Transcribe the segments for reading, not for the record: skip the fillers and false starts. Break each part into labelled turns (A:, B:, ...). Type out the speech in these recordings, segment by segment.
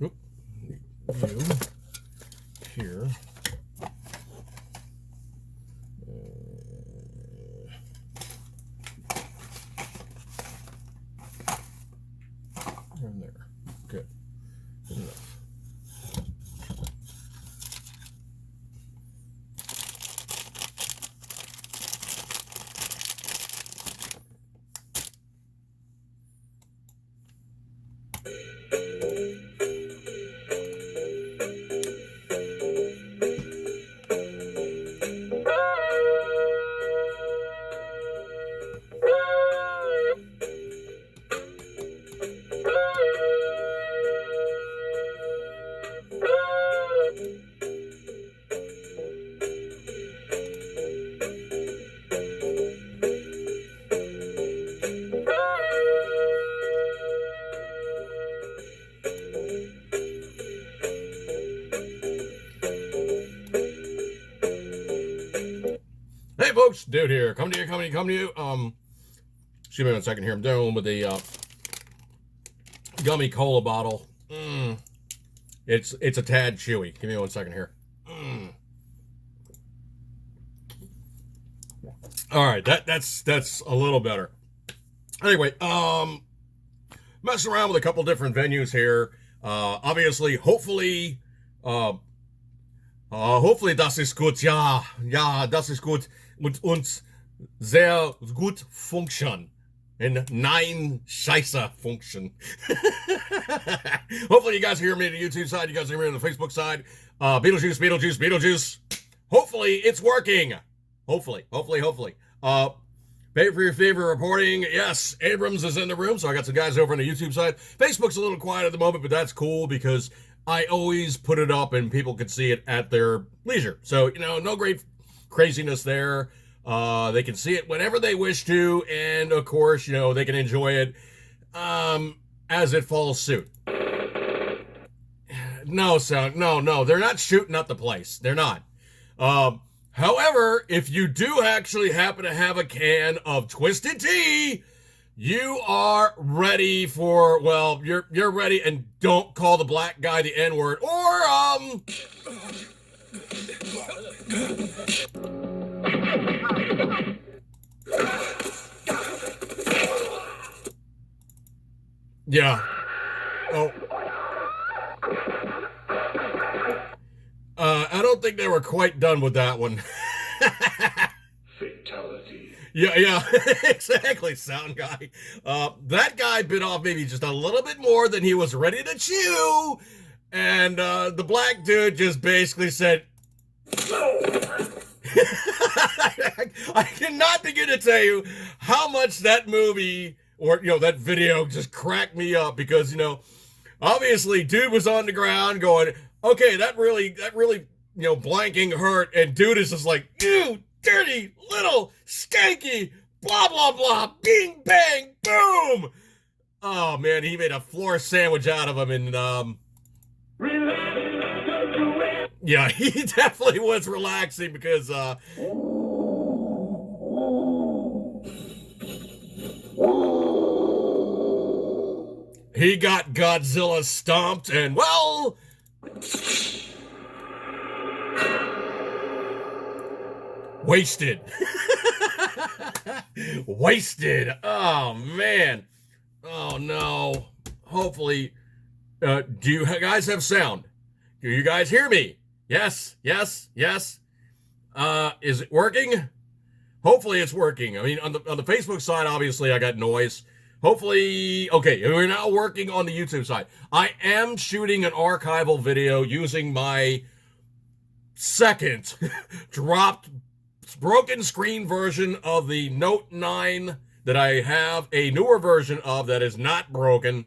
A: Oop. View here. And there. Good. Good enough. Hey folks, dude here. Come to you. Excuse me one second here. I'm dealing with a gummy cola bottle. It's a tad chewy. Give me one second here. All right, that's a little better. Anyway, messing around with a couple different venues here. Obviously, hopefully das ist gut. Ja, das ist gut. Und uns sehr gut function. And nein, scheiße function. Hopefully you guys hear me on the YouTube side. You guys hear me on the Facebook side. Beetlejuice. Hopefully it's working. Hopefully. Pay for your favorite reporting. Yes, Abrams is in the room, so I got some guys over on the YouTube side. Facebook's a little quiet at the moment, but that's cool because I always put it up and people can see it at their leisure. So, no great craziness there. They can see it whenever they wish to, and of course, they can enjoy it as it falls suit. No, they're not shooting up the place. They're not. However, if you do actually happen to have a can of Twisted Tea, you are ready for, you're ready, and don't call the black guy the N-word, or, yeah. Oh. I don't think they were quite done with that one.
B: Fatality.
A: Yeah, exactly, sound guy. That guy bit off maybe just a little bit more than he was ready to chew, and the black dude just basically said, I cannot begin to tell you how much that movie, or, that video just cracked me up because, obviously dude was on the ground going, okay, that really, blanking hurt, and dude is just like, you dirty little skanky, blah, blah, blah, bing, bang, boom. Oh, man, he made a floor sandwich out of him, and, yeah, he definitely was relaxing because, he got Godzilla stomped, and, wasted. Oh, man. Oh, no. Hopefully, do you guys have sound? Do you guys hear me? Yes. Is it working? Hopefully it's working. I mean, on the Facebook side, obviously, I got noise. Hopefully, okay, we're now working on the YouTube side. I am shooting an archival video using my second dropped broken screen version of the Note 9 that I have a newer version of that is not broken.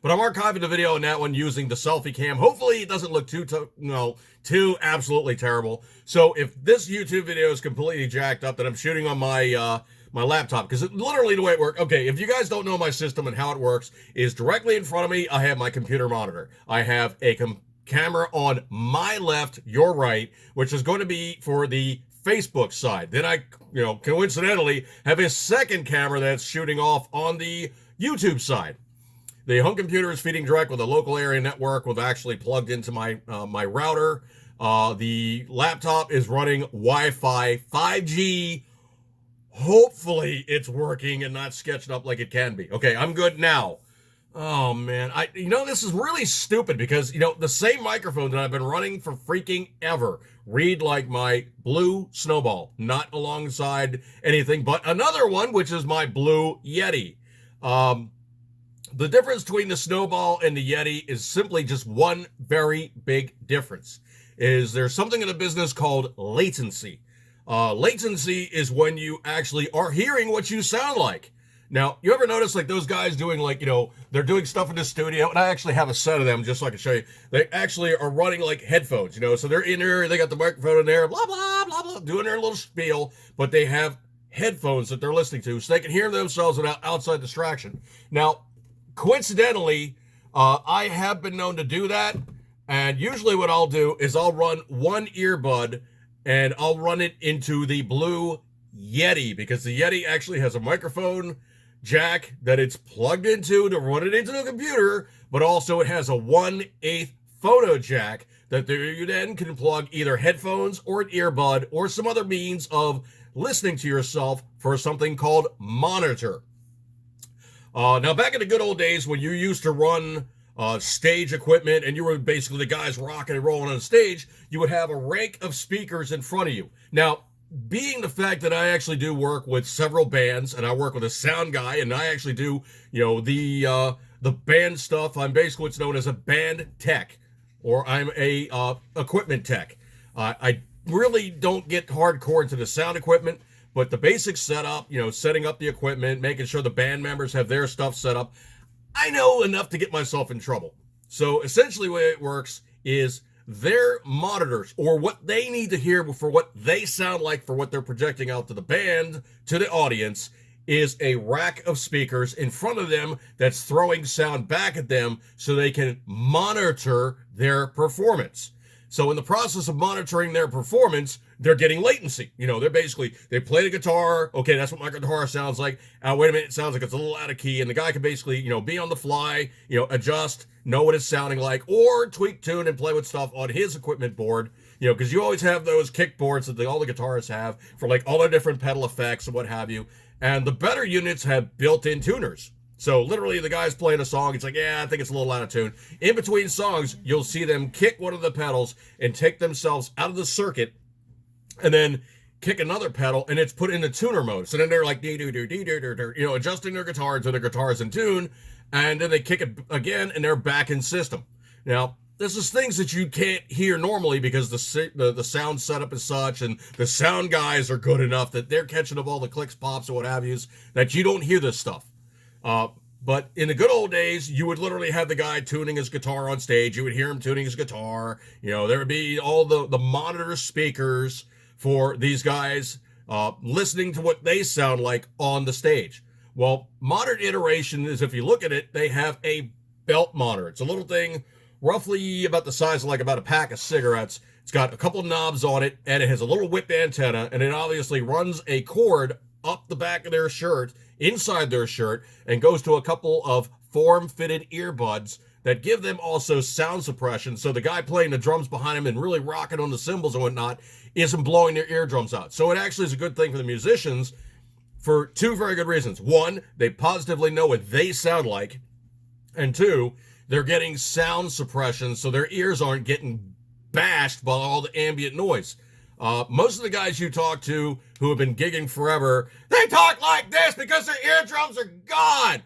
A: But I'm archiving the video on that one using the selfie cam. Hopefully it doesn't look too absolutely terrible. So if this YouTube video is completely jacked up, that I'm shooting on my my laptop, because literally the way it works, okay, if you guys don't know my system and how it works, is directly in front of me, I have my computer monitor. I have a camera on my left, your right, which is going to be for the Facebook side. Then I, coincidentally have a second camera that's shooting off on the YouTube side. The home computer is feeding direct with a local area network with actually plugged into my my router. The laptop is running Wi-Fi 5G. Hopefully it's working and not sketched up like it can be. Okay, I'm good now. Oh man, this is really stupid because the same microphone that I've been running for freaking ever read like my Blue Snowball, not alongside anything but another one, which is my Blue Yeti. The difference between the Snowball and the Yeti is simply just one very big difference. Is there's something in the business called latency. Latency is when you actually are hearing what you sound like. Now, you ever notice like those guys doing like, they're doing stuff in the studio, and I actually have a set of them just so I can show you. They actually are running like headphones, so they're in there, they got the microphone in there, blah, blah, blah, blah, doing their little spiel, but they have headphones that they're listening to so they can hear themselves without outside distraction. Now, coincidentally, I have been known to do that, and usually what I'll do is I'll run one earbud and I'll run it into the Blue Yeti because the Yeti actually has a microphone jack that it's plugged into to run it into the computer, but also it has a 1/8 photo jack that you then can plug either headphones or an earbud or some other means of listening to yourself for something called monitor. Now, back in the good old days when you used to run stage equipment and you were basically the guys rocking and rolling on stage, you would have a rank of speakers in front of you. Now, being the fact that I actually do work with several bands and I work with a sound guy and I actually do, the band stuff, I'm basically what's known as a band tech, or I'm a equipment tech. I really don't get hardcore into the sound equipment, but the basic setup, setting up the equipment, making sure the band members have their stuff set up, I know enough to get myself in trouble. So essentially the way it works is their monitors, or what they need to hear for what they sound like for what they're projecting out to the band, to the audience, is a rack of speakers in front of them that's throwing sound back at them so they can monitor their performance. So in the process of monitoring their performance, they're getting latency. They play the guitar. Okay, that's what my guitar sounds like. Wait a minute, it sounds like it's a little out of key. And the guy can basically, be on the fly, adjust, know what it's sounding like, or tweak tune and play with stuff on his equipment board. Because you always have those kick boards that all the guitarists have for like all the different pedal effects and what have you. And the better units have built-in tuners. So literally the guy's playing a song, it's like, yeah, I think it's a little out of tune. In between songs, you'll see them kick one of the pedals and take themselves out of the circuit and then kick another pedal and it's put into tuner mode. So then they're like, adjusting their guitar until their guitar's in tune, and then they kick it again and they're back in system. Now, this is things that you can't hear normally because the sound setup is such, and the sound guys are good enough that they're catching up all the clicks, pops, and what have yous, that you don't hear this stuff. But in the good old days, you would literally have the guy tuning his guitar on stage. You would hear him tuning his guitar. There would be all the monitor speakers for these guys listening to what they sound like on the stage. Well, modern iteration is, if you look at it, they have a belt monitor. It's a little thing roughly about the size of like about a pack of cigarettes. It's got a couple knobs on it, and it has a little whip antenna, and it obviously runs a cord up the back of their shirt, inside their shirt, and goes to a couple of form-fitted earbuds that give them also sound suppression, so the guy playing the drums behind him and really rocking on the cymbals and whatnot isn't blowing their eardrums out. So it actually is a good thing for the musicians for two very good reasons. One, they positively know what they sound like, and two, they're getting sound suppression so their ears aren't getting bashed by all the ambient noise. Most of the guys you talk to who have been gigging forever, they talk like this because their eardrums are gone.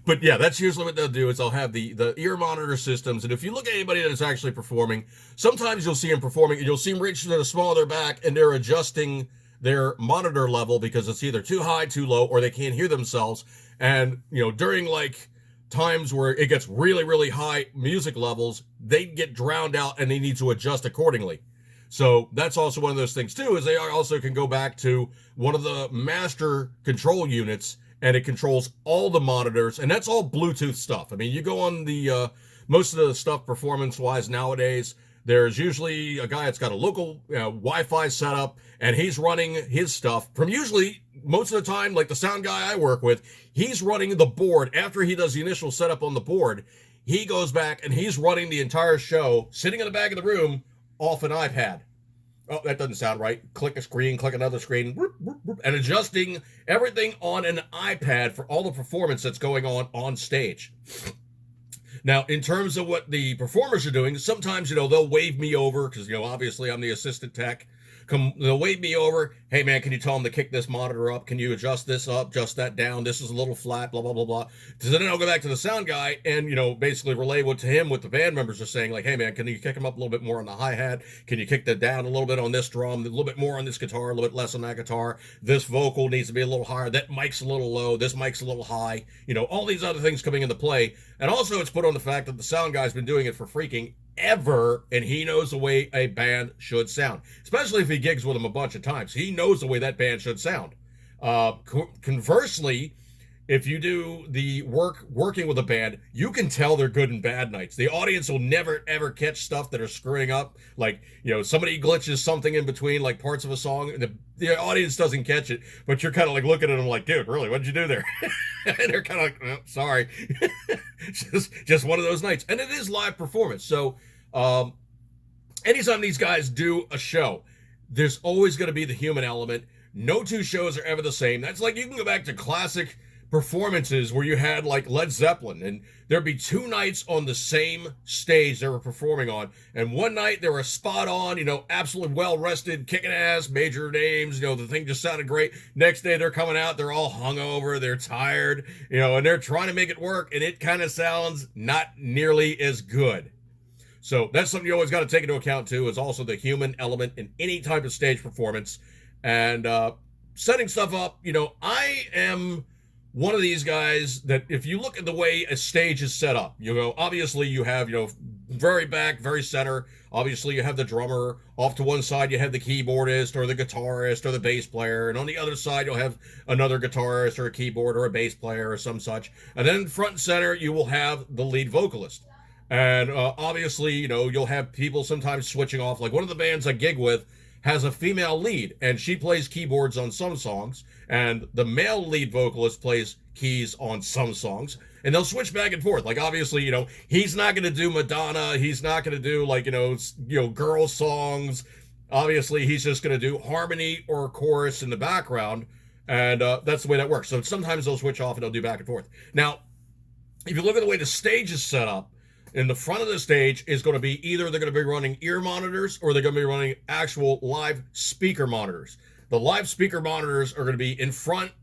A: But yeah, that's usually what they'll do, is they'll have the ear monitor systems. And if you look at anybody that is actually performing, sometimes you'll see them performing and you'll see them reach to the small of their back and they're adjusting their monitor level because it's either too high, too low, or they can't hear themselves. And, during like times where it gets really, really high music levels, they get drowned out and they need to adjust accordingly. So that's also one of those things too, is they also can go back to one of the master control units, and it controls all the monitors, and that's all Bluetooth stuff. I mean, you go on the most of the stuff performance-wise nowadays, there's usually a guy that's got a local Wi-Fi setup, and he's running his stuff from usually most of the time, like the sound guy I work with, he's running the board. After he does the initial setup on the board, he goes back and he's running the entire show, sitting in the back of the room off an iPad. Oh, that doesn't sound right. Click a screen, click another screen, whoop, whoop, whoop, and adjusting everything on an iPad for all the performance that's going on stage. Now, in terms of what the performers are doing, sometimes, they'll wave me over because, obviously I'm the assistant tech. They'll wave me over. Hey, man, can you tell them to kick this monitor up? Can you adjust this up, adjust that down? This is a little flat, blah, blah, blah, blah. So then I'll go back to the sound guy and, basically relay what the band members are saying. Like, hey, man, can you kick him up a little bit more on the hi-hat? Can you kick that down a little bit on this drum, a little bit more on this guitar, a little bit less on that guitar? This vocal needs to be a little higher. That mic's a little low. This mic's a little high. All these other things coming into play. And also it's put on the fact that the sound guy's been doing it for freaking ever, and he knows the way a band should sound, especially if he gigs with them a bunch of times. He knows the way that band should sound. Conversely, if you do the working with a band, you can tell they're good and bad nights. The audience will never ever catch stuff that are screwing up, like somebody glitches something in between, like parts of a song. The audience doesn't catch it, but you're kind of like looking at them like, dude, really, what'd you do there? And they're kind of like, oh, sorry. just one of those nights, and it is live performance. So anytime these guys do a show, there's always going to be the human element. No two shows are ever the same. That's like, you can go back to classic performances where you had like Led Zeppelin, and there'd be 2 nights on the same stage they were performing on, and one night they were spot on, absolutely well rested, kicking ass, major names, the thing just sounded great. Next day they're coming out, they're all hungover, they're tired, and they're trying to make it work, and it kind of sounds not nearly as good. So that's something you always got to take into account too, is also the human element in any type of stage performance. And setting stuff up, I am one of these guys that if you look at the way a stage is set up, obviously you have, very back, very center. Obviously you have the drummer. Off to one side you have the keyboardist or the guitarist or the bass player. And on the other side you'll have another guitarist or a keyboard or a bass player or some such. And then front and center you will have the lead vocalist. And obviously, you'll have people sometimes switching off. Like one of the bands I gig with has a female lead, and she plays keyboards on some songs, and the male lead vocalist plays keys on some songs, and they'll switch back and forth. Like obviously, he's not going to do Madonna, he's not going to do like girl songs. Obviously, he's just going to do harmony or chorus in the background, and that's the way that works. So sometimes they'll switch off and they'll do back and forth. Now, if you look at the way the stage is set up, in the front of the stage is going to be either they're going to be running ear monitors or they're going to be running actual live speaker monitors. The live speaker monitors are going to be in front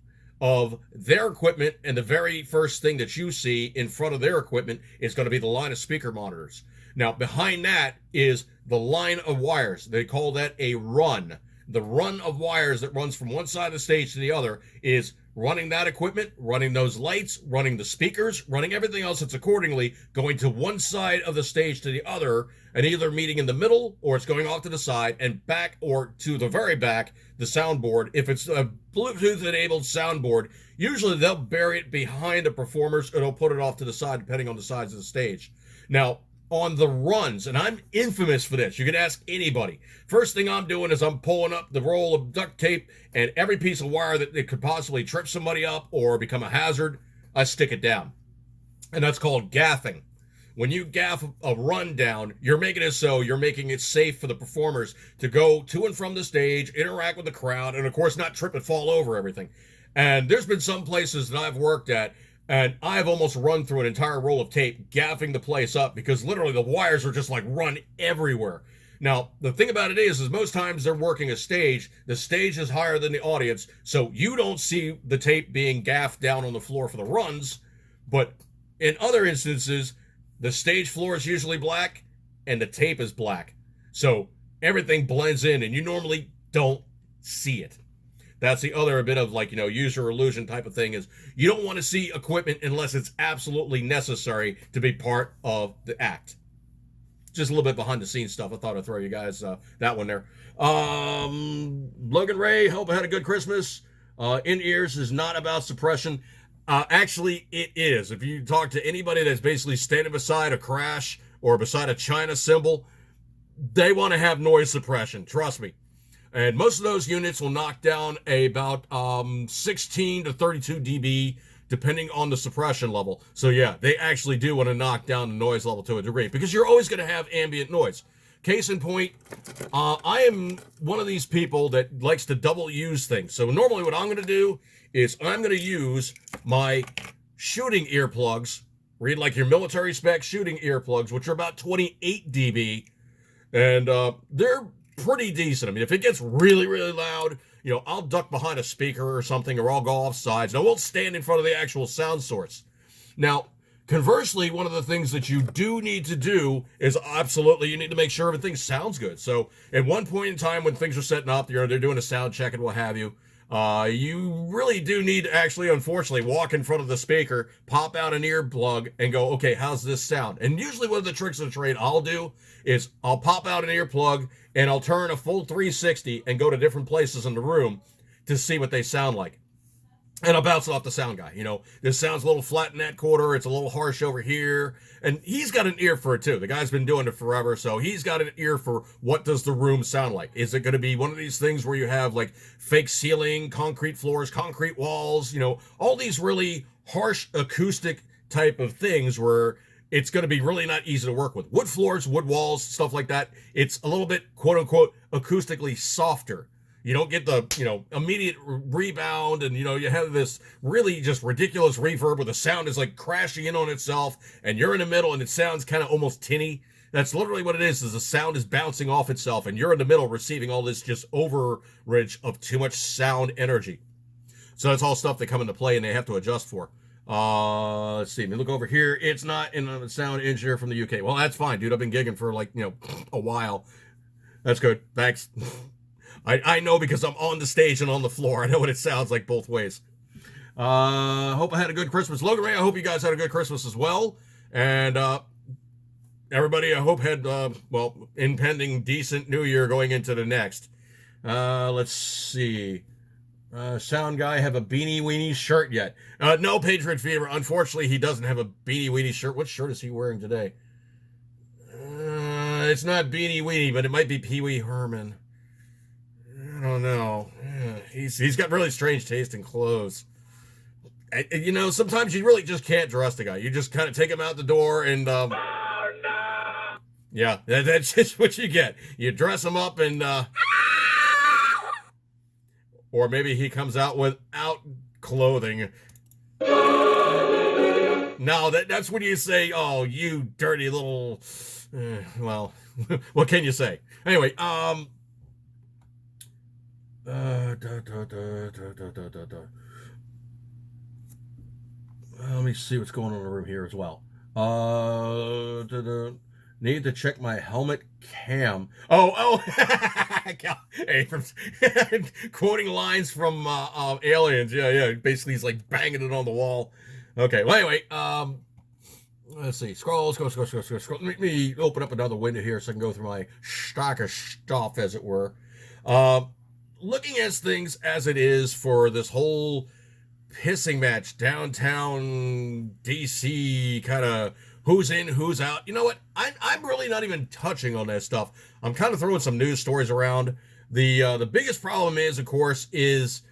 A: of their equipment, and the very first thing that you see in front of their equipment is going to be the line of speaker monitors. Now, behind that is the line of wires. They call that a run. The run of wires that runs from one side of the stage to the other is running that equipment, running those lights, running the speakers, running everything else that's accordingly going to one side of the stage to the other, and either meeting in the middle or it's going off to the side and back, or to the very back, the soundboard. If it's a Bluetooth enabled soundboard, usually they'll bury it behind the performers or they'll put it off to the side depending on the size of the stage. Now, on the runs, and I'm infamous for this, you can ask anybody. First thing I'm doing is I'm pulling up the roll of duct tape, and every piece of wire that it could possibly trip somebody up or become a hazard, I stick it down. And that's called gaffing. When you gaff a run down, you're making it so you're making it safe for the performers to go to and from the stage, interact with the crowd, and of course not trip and fall over everything. And there's been some places that I've worked at, and I've almost run through an entire roll of tape, gaffing the place up, because literally the wires are just like run everywhere. Now, the thing about it is most times they're working a stage. The stage is higher than the audience, so you don't see the tape being gaffed down on the floor for the runs. But in other instances, the stage floor is usually black and the tape is black. So everything blends in and you normally don't see it. That's the other bit of like, user illusion type of thing, is you don't want to see equipment unless it's absolutely necessary to be part of the act. Just a little bit behind the scenes stuff. I thought I'd throw you guys that one there. Logan Ray, hope I had a good Christmas. In-ears is not about suppression. Actually, it is. If you talk to anybody that's basically standing beside a crash or beside a China symbol, they want to have noise suppression, trust me. And most of those units will knock down about 16 to 32 dB, depending on the suppression level. So yeah, they actually do want to knock down the noise level to a degree, because you're always going to have ambient noise. Case in point, I am one of these people that likes to double use things. So normally what I'm going to do is I'm going to use my shooting earplugs, read like your military spec shooting earplugs, which are about 28 dB. And they're pretty decent. I mean, if it gets really, really loud, you know, I'll duck behind a speaker or something, or I'll go off sides. And I won't stand in front of the actual sound source. Now, conversely, one of the things that you do need to do is absolutely, you need to make sure everything sounds good. So at one point in time when things are setting up, they're doing a sound check and what have you, you really do need to actually, unfortunately, walk in front of the speaker, pop out an earplug, and go, okay, how's this sound? And usually one of the tricks of the trade I'll do is I'll pop out an earplug and I'll turn a full 360 and go to different places in the room to see what they sound like. And I'll bounce it off the sound guy. You know, this sounds a little flat in that quarter. It's a little harsh over here. And he's got an ear for it too. The guy's been doing it forever. So he's got an ear for what does the room sound like. Is it going to be one of these things where you have like fake ceiling, concrete floors, concrete walls, you know, all these really harsh acoustic type of things where it's going to be really not easy to work with. Wood floors, wood walls, stuff like that. It's a little bit, quote unquote, acoustically softer. You don't get the, you know, immediate rebound, and, you know, you have this really just ridiculous reverb where the sound is like crashing in on itself, and you're in the middle and it sounds kind of almost tinny. That's literally what it is the sound is bouncing off itself, and you're in the middle receiving all this just overreach of too much sound energy. So that's all stuff that come into play and they have to adjust for. Let's see. Let me look over here. It's not in a sound engineer from the UK. Well, that's fine, dude. I've been gigging for like, you know, a while. That's good. Thanks. I know because I'm on the stage and on the floor. I know what it sounds like both ways. Hope I had a good Christmas. Logan Ray, I hope you guys had a good Christmas as well. And everybody, I hope had, well, impending decent New Year going into the next. Let's see. Sound guy have a Beanie Weenie shirt yet? No, Patriot Fever. Unfortunately, he doesn't have a Beanie Weenie shirt. What shirt is he wearing today? It's not Beanie Weenie, but it might be Pee Wee Herman. I don't know. He's got really strange taste in clothes. You know, sometimes you really just can't trust the guy. You just kind of take him out the door and, yeah, that's just what you get. You dress him up and, or maybe he comes out without clothing. No, that's when you say, oh, you dirty little, well, what can you say? Anyway, let me see what's going on in the room here as well. Need to check my helmet cam. Oh, hey, quoting lines from Aliens. Yeah. Basically, he's like banging it on the wall. Okay. Well, anyway, let's see. Scroll. Let me open up another window here so I can go through my stock of stuff, as it were. Looking at things as it is for this whole pissing match, downtown DC kind of who's in, who's out. You know what? I'm really not even touching on that stuff. I'm kind of throwing some news stories around. The biggest problem is, of course, is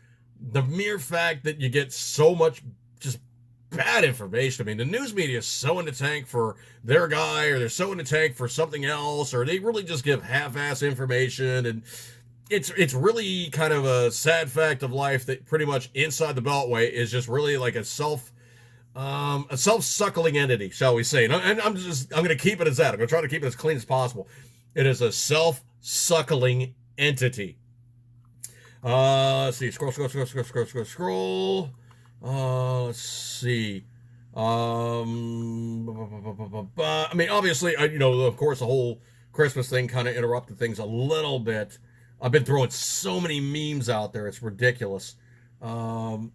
A: the mere fact that you get so much just bad information. I mean, the news media is so in the tank for their guy, or they're so in the tank for something else, or they really just give half-ass information, and it's really kind of a sad fact of life that pretty much inside the Beltway is just really like a self-suckling entity, shall we say. And I'm going to keep it as that. I'm going to try to keep it as clean as possible. It is a self-suckling entity. Let's see. Scroll. Let's see. I mean, obviously, of course, the whole Christmas thing kind of interrupted things a little bit. I've been throwing so many memes out there. It's ridiculous. Facebook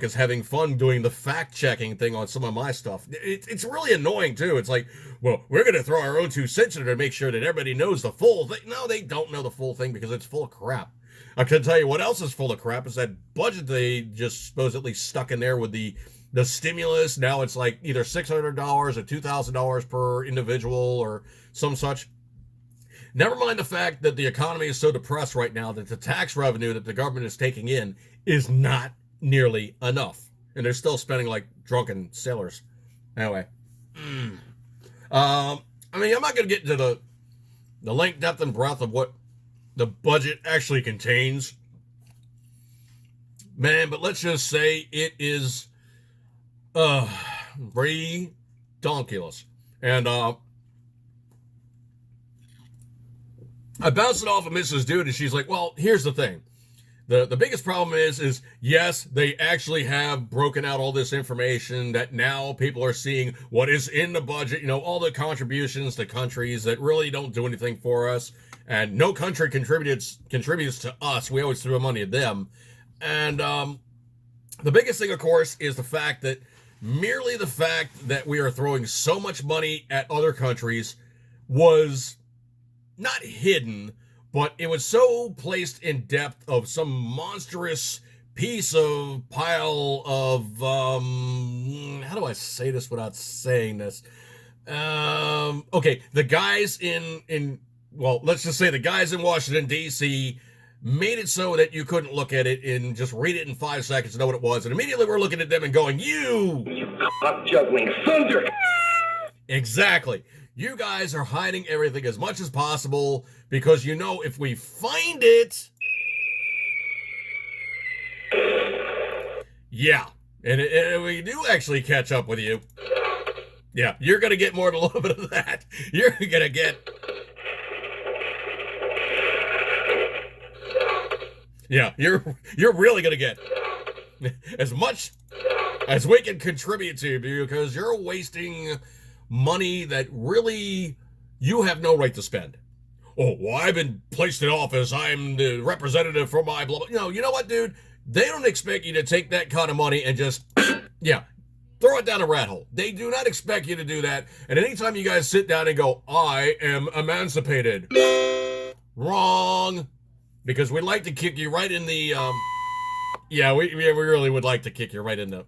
A: is having fun doing the fact-checking thing on some of my stuff. It's really annoying, too. It's like, well, we're going to throw our own 2 cents in there to make sure that everybody knows the full thing. No, they don't know the full thing because it's full of crap. I can tell you what else is full of crap is that budget they just supposedly stuck in there with the stimulus. Now it's like either $600 or $2,000 per individual or some such. Never mind the fact that the economy is so depressed right now that the tax revenue that the government is taking in is not nearly enough. And they're still spending like drunken sailors. Anyway. I mean, I'm not going to get into the length, depth, and breadth of what the budget actually contains. Man, but let's just say it is redonkulous. And I bounced it off of Mrs. Dude, and she's like, well, here's the thing. The biggest problem is yes, they actually have broken out all this information that now people are seeing what is in the budget, all the contributions to countries that really don't do anything for us. And no country contributes to us. We always throw money at them. And the biggest thing, of course, is the fact that merely the fact that we are throwing so much money at other countries was not hidden, but it was so placed in depth of some monstrous pile of, how do I say this without saying this? Okay, the guys let's just say the guys in Washington, D.C. made it so that you couldn't look at it and just read it in 5 seconds and know what it was. And immediately we're looking at them and going, You cock-juggling thunder! Exactly. You guys are hiding everything as much as possible because if we find it, yeah, and we do actually catch up with you, yeah, you're going to get more than a little bit of that. You're going to get, yeah, you're really going to get as much as we can contribute to you because you're wasting money that really you have no right to spend. Oh, well, I've been placed in office. I'm the representative for my blah, blah. You know what, dude? They don't expect you to take that kind of money and just, yeah, throw it down a rat hole. They do not expect you to do that. And anytime you guys sit down and go, I am emancipated. Wrong. Because we'd like to kick you right in the, yeah, we really would like to kick you right in the,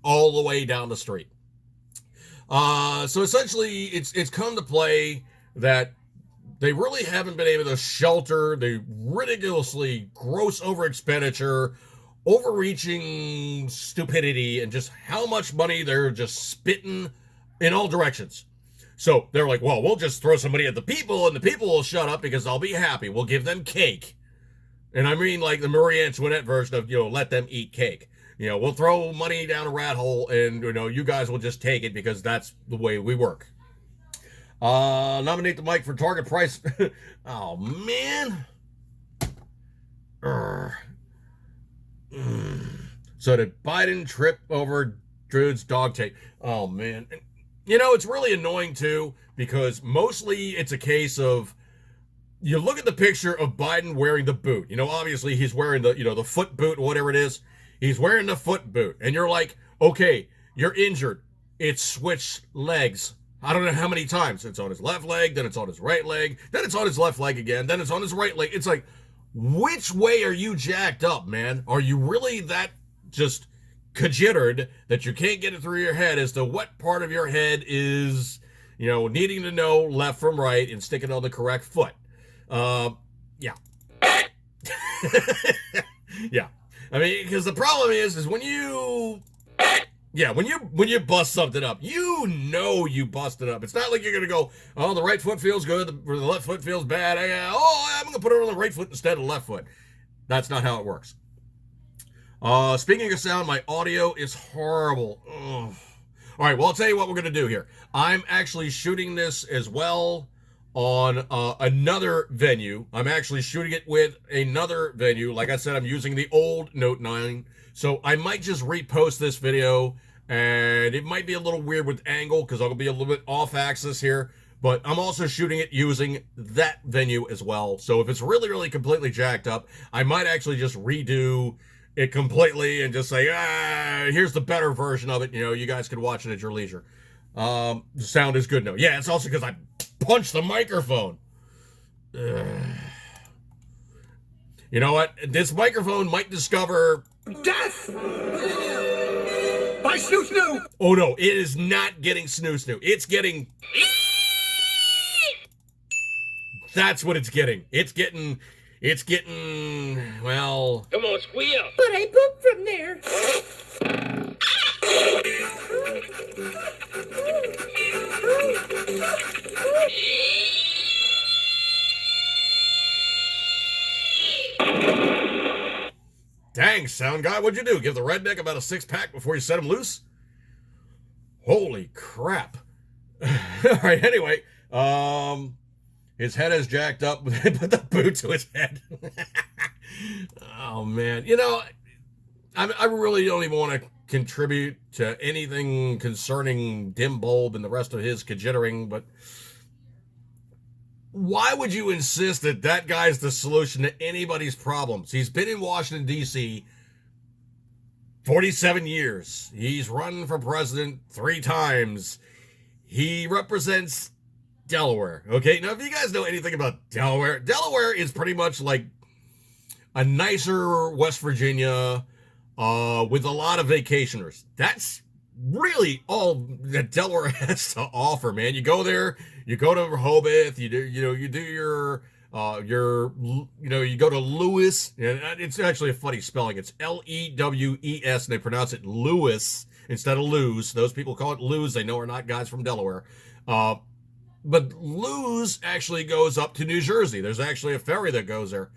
A: all the way down the street. So essentially, it's come to play that they really haven't been able to shelter the ridiculously gross over-expenditure, overreaching stupidity, and just how much money they're just spitting in all directions. So they're like, well, we'll just throw some money at the people, and the people will shut up because they'll be happy. We'll give them cake. And I mean like the Marie Antoinette version of, let them eat cake. We'll throw money down a rat hole and, you guys will just take it because that's the way we work. Nominate the mic for target price. Oh, man. So did Biden trip over Drude's dog tape? Oh, man. It's really annoying, too, because mostly it's a case of you look at the picture of Biden wearing the boot. Obviously he's wearing the foot boot, whatever it is. He's wearing the foot boot. And you're like, okay, you're injured. It's switched legs. I don't know how many times. It's on his left leg, then it's on his right leg, then it's on his left leg again, then it's on his right leg. It's like, which way are you jacked up, man? Are you really that just conjittered that you can't get it through your head as to what part of your head is, needing to know left from right and sticking on the correct foot? Yeah. Yeah. I mean, because the problem is when you bust something up, you busted up. It's not like you're going to go, oh, the right foot feels good, the left foot feels bad. I'm going to put it on the right foot instead of the left foot. That's not how it works. Speaking of sound, my audio is horrible. Ugh. All right, well, I'll tell you what we're going to do here. I'm actually shooting this as well on another venue. I'm actually shooting it with another venue. Like I said, I'm using the old Note 9. So I might just repost this video, and it might be a little weird with angle because I'll be a little bit off axis here. But I'm also shooting it using that venue as well. So if it's really, really completely jacked up, I might actually just redo it completely and just say, here's the better version of it. You guys can watch it at your leisure. The sound is good now. Yeah, it's also because I punched the microphone. You know what? This microphone might discover
B: death by Snoo Snoo.
A: Oh no, it is not getting Snoo Snoo. It's getting. That's what it's getting. It's getting. Well.
C: Come on, squeal.
B: But I pooped from there.
A: Dang, sound guy, what'd you do? Give the redneck about a 6-pack before you set him loose? Holy crap. All right, anyway, his head is jacked up. They put the boot to his head. Oh, man. You know, I really don't even want to contribute to anything concerning Dim Bulb and the rest of his conjittering, but why would you insist that that guy's the solution to anybody's problems? He's been in Washington, D.C. 47 years. He's run for president 3 times. He represents Delaware. Okay, now if you guys know anything about Delaware, Delaware is pretty much like a nicer West Virginia with a lot of vacationers. That's really all that Delaware has to offer, man. You go there, you go to Rehoboth, you go to Lewis, and it's actually a funny spelling. It's Lewes, and they pronounce it Lewis instead of Lewes. Those people call it Lewes. They know are not guys from Delaware. But Lewes actually goes up to New Jersey. There's actually a ferry that goes there.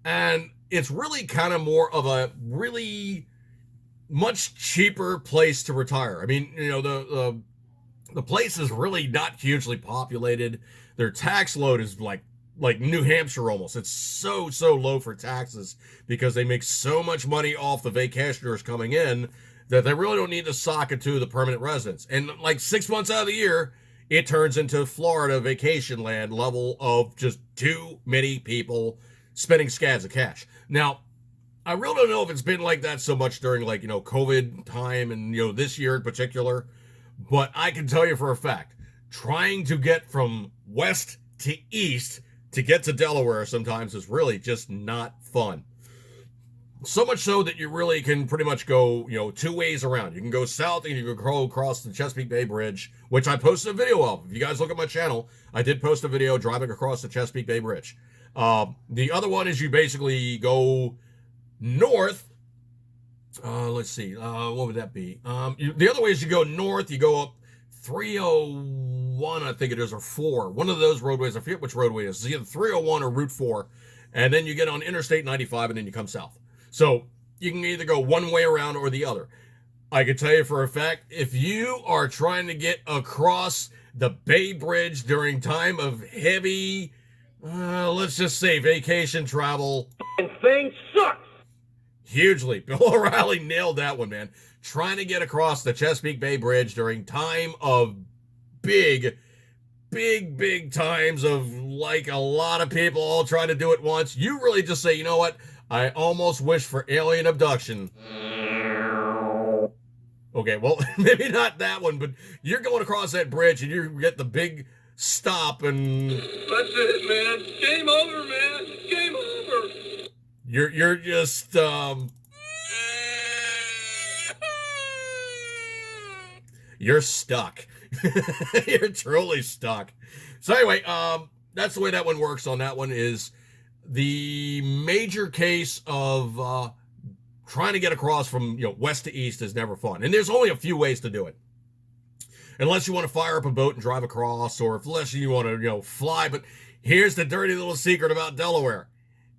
A: And it's really kind of more of a really much cheaper place to retire. I mean, you know, the place is really not hugely populated. Their tax load is like New Hampshire almost. It's so low for taxes because they make so much money off the vacationers coming in that they really don't need to sock it to the permanent residents. And like 6 months out of the year, it turns into Florida vacation land level of just too many people spending scads of cash. Now, I really don't know if it's been like that so much during like, you know, COVID time and, you know, this year in particular, but I can tell you for a fact, trying to get from west to east to get to Delaware sometimes is really just not fun. So much so that you really can pretty much go, you know, 2 ways around. You can go south and you can go across the Chesapeake Bay Bridge, which I posted a video of. If you guys look at my channel, I did post a video driving across the Chesapeake Bay Bridge. The other one is you basically go north. Let's see. What would that be? The other way is you go north. You go up 301, I think it is, or 4. One of those roadways. I forget which roadway it is. It's either 301 or Route 4. And then you get on Interstate 95 and then you come south. So you can either go one way around or the other. I can tell you for a fact, if you are trying to get across the Bay Bridge during time of heavy, let's just say vacation travel.
C: And thing sucks.
A: Hugely. Bill O'Reilly nailed that one, man. Trying to get across the Chesapeake Bay Bridge during time of big times of like a lot of people all trying to do it once. You really just say, you know what? I almost wish for alien abduction. Okay, well, maybe not that one, but you're going across that bridge and you get the big stop and...
C: That's it, man. Game over, man. Game over.
A: You're just, you're stuck. You're truly stuck. So anyway, that's the way that one works on that one is the major case of trying to get across from, you know, west to east is never fun. And there's only a few ways to do it. Unless you want to fire up a boat and drive across, or unless you want to, you know, fly. But here's the dirty little secret about Delaware.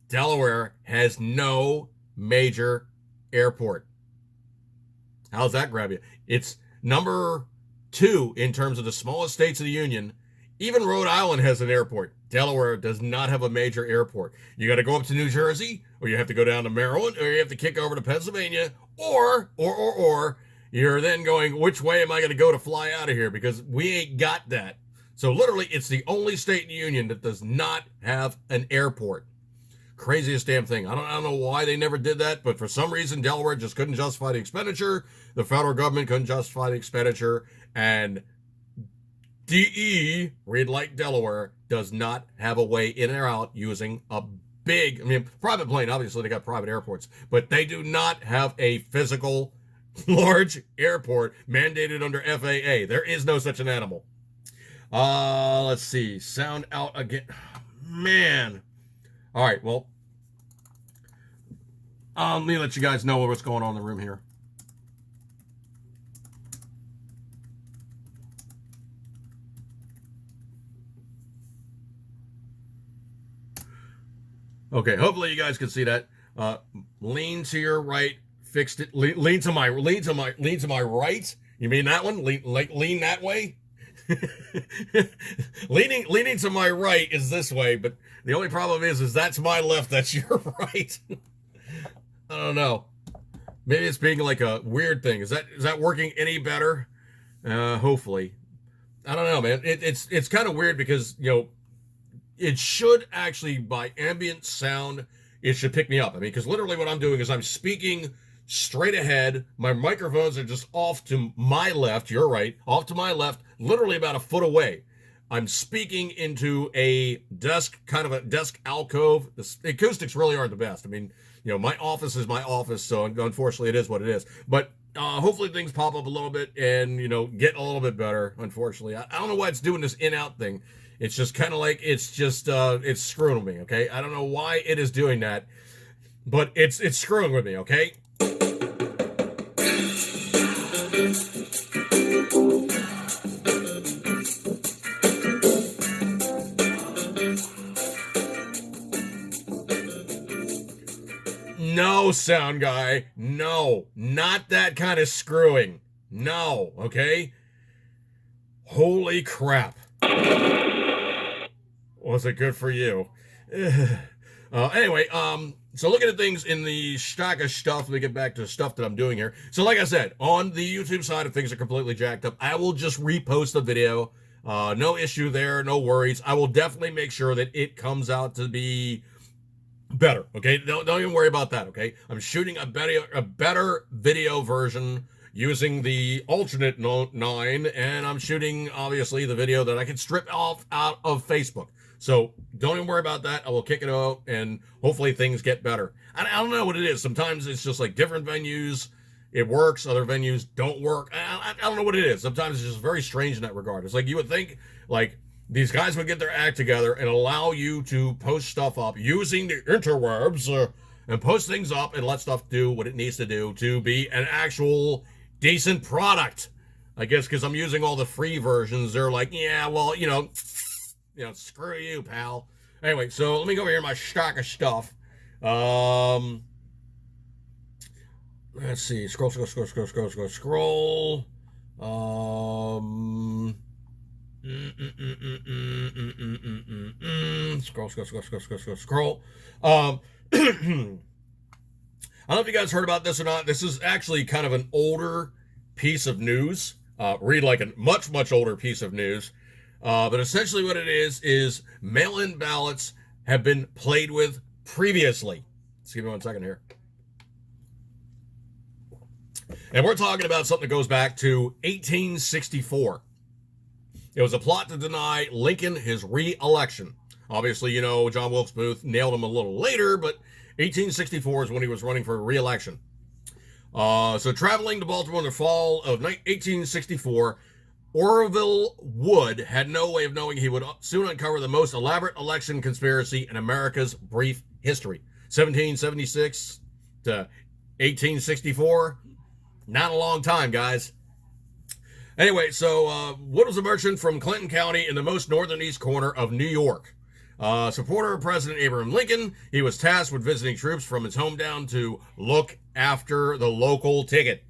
A: Delaware has no major airport. How's that grab you? It's number 2 in terms of the smallest states of the Union. Even Rhode Island has an airport. Delaware does not have a major airport. You got to go up to New Jersey, or you have to go down to Maryland, or you have to kick over to Pennsylvania, or you're then going, which way am I going to go to fly out of here? Because we ain't got that. So literally, it's the only state in the Union that does not have an airport. Craziest damn thing. I don't know why they never did that, but for some reason, Delaware just couldn't justify the expenditure. The federal government couldn't justify the expenditure, and DE, read like Delaware, does not have a way in or out using a big, I mean, private plane, obviously they got private airports, but they do not have a physical large airport mandated under FAA. There is no such an animal. Let's see. Sound out again. Man. All right, well, let me let you guys know what's going on in the room here. Okay, hopefully you guys can see that. Lean to your right, fixed it. Lean to my right. You mean that one? Lean that way. leaning to my right is this way, but the only problem is that's my left. That's your right. I don't know. Maybe it's being like a weird thing. Is that working any better? Hopefully. I don't know, man. It's kind of weird because, you know, it should actually, by ambient sound, it should pick me up. I mean, because literally what I'm doing is I'm speaking straight ahead. My microphones are just off to my left, your right, off to my left, literally about a foot away. I'm speaking into a desk, kind of a desk alcove. The acoustics really aren't the best. I mean, you know, my office is my office, so unfortunately it is what it is. But hopefully things pop up a little bit and, you know, get a little bit better, unfortunately. I don't know why it's doing this in-out thing. It's just kind of like, it's screwing with me, okay? I don't know why it is doing that, but it's screwing with me, okay? No, sound guy. No, not that kind of screwing. No, okay? Holy crap. Was it good for you? Anyway, so looking at things in the stack of stuff, let me get back to the stuff that I'm doing here. So like I said, on the YouTube side of things are completely jacked up. I will just repost the video. No issue there, no worries. I will definitely make sure that it comes out to be better, okay? Don't even worry about that, okay? I'm shooting a better video version using the alternate 9, and I'm shooting, obviously, the video that I can strip off out of Facebook. So don't even worry about that. I will kick it out, and hopefully things get better. I don't know what it is. Sometimes it's just like different venues, it works. Other venues don't work. I don't know what it is. Sometimes it's just very strange in that regard. It's like you would think, like, these guys would get their act together and allow you to post stuff up using the interwebs and post things up and let stuff do what it needs to do to be an actual decent product. I guess because I'm using all the free versions, they're like, yeah, well, you know, screw you, pal. Anyway, so let me go over here in my stock of stuff. Let's see. Scroll. Scroll. I don't know if you guys heard about this or not. This is actually kind of an older piece of news. Read like a much older piece of news. But essentially what it is mail-in ballots have been played with previously. Let's give me 1 second here. And we're talking about something that goes back to 1864. It was a plot to deny Lincoln his re-election. Obviously, you know, John Wilkes Booth nailed him a little later, but 1864 is when he was running for re-election. So traveling to Baltimore in the fall of 1864, Orville Wood had no way of knowing he would soon uncover the most elaborate election conspiracy in America's brief history. 1776 to 1864, not a long time, guys. Anyway, so Wood was a merchant from Clinton County in the most northeast corner of New York. Supporter of President Abraham Lincoln, he was tasked with visiting troops from his hometown to look after the local ticket.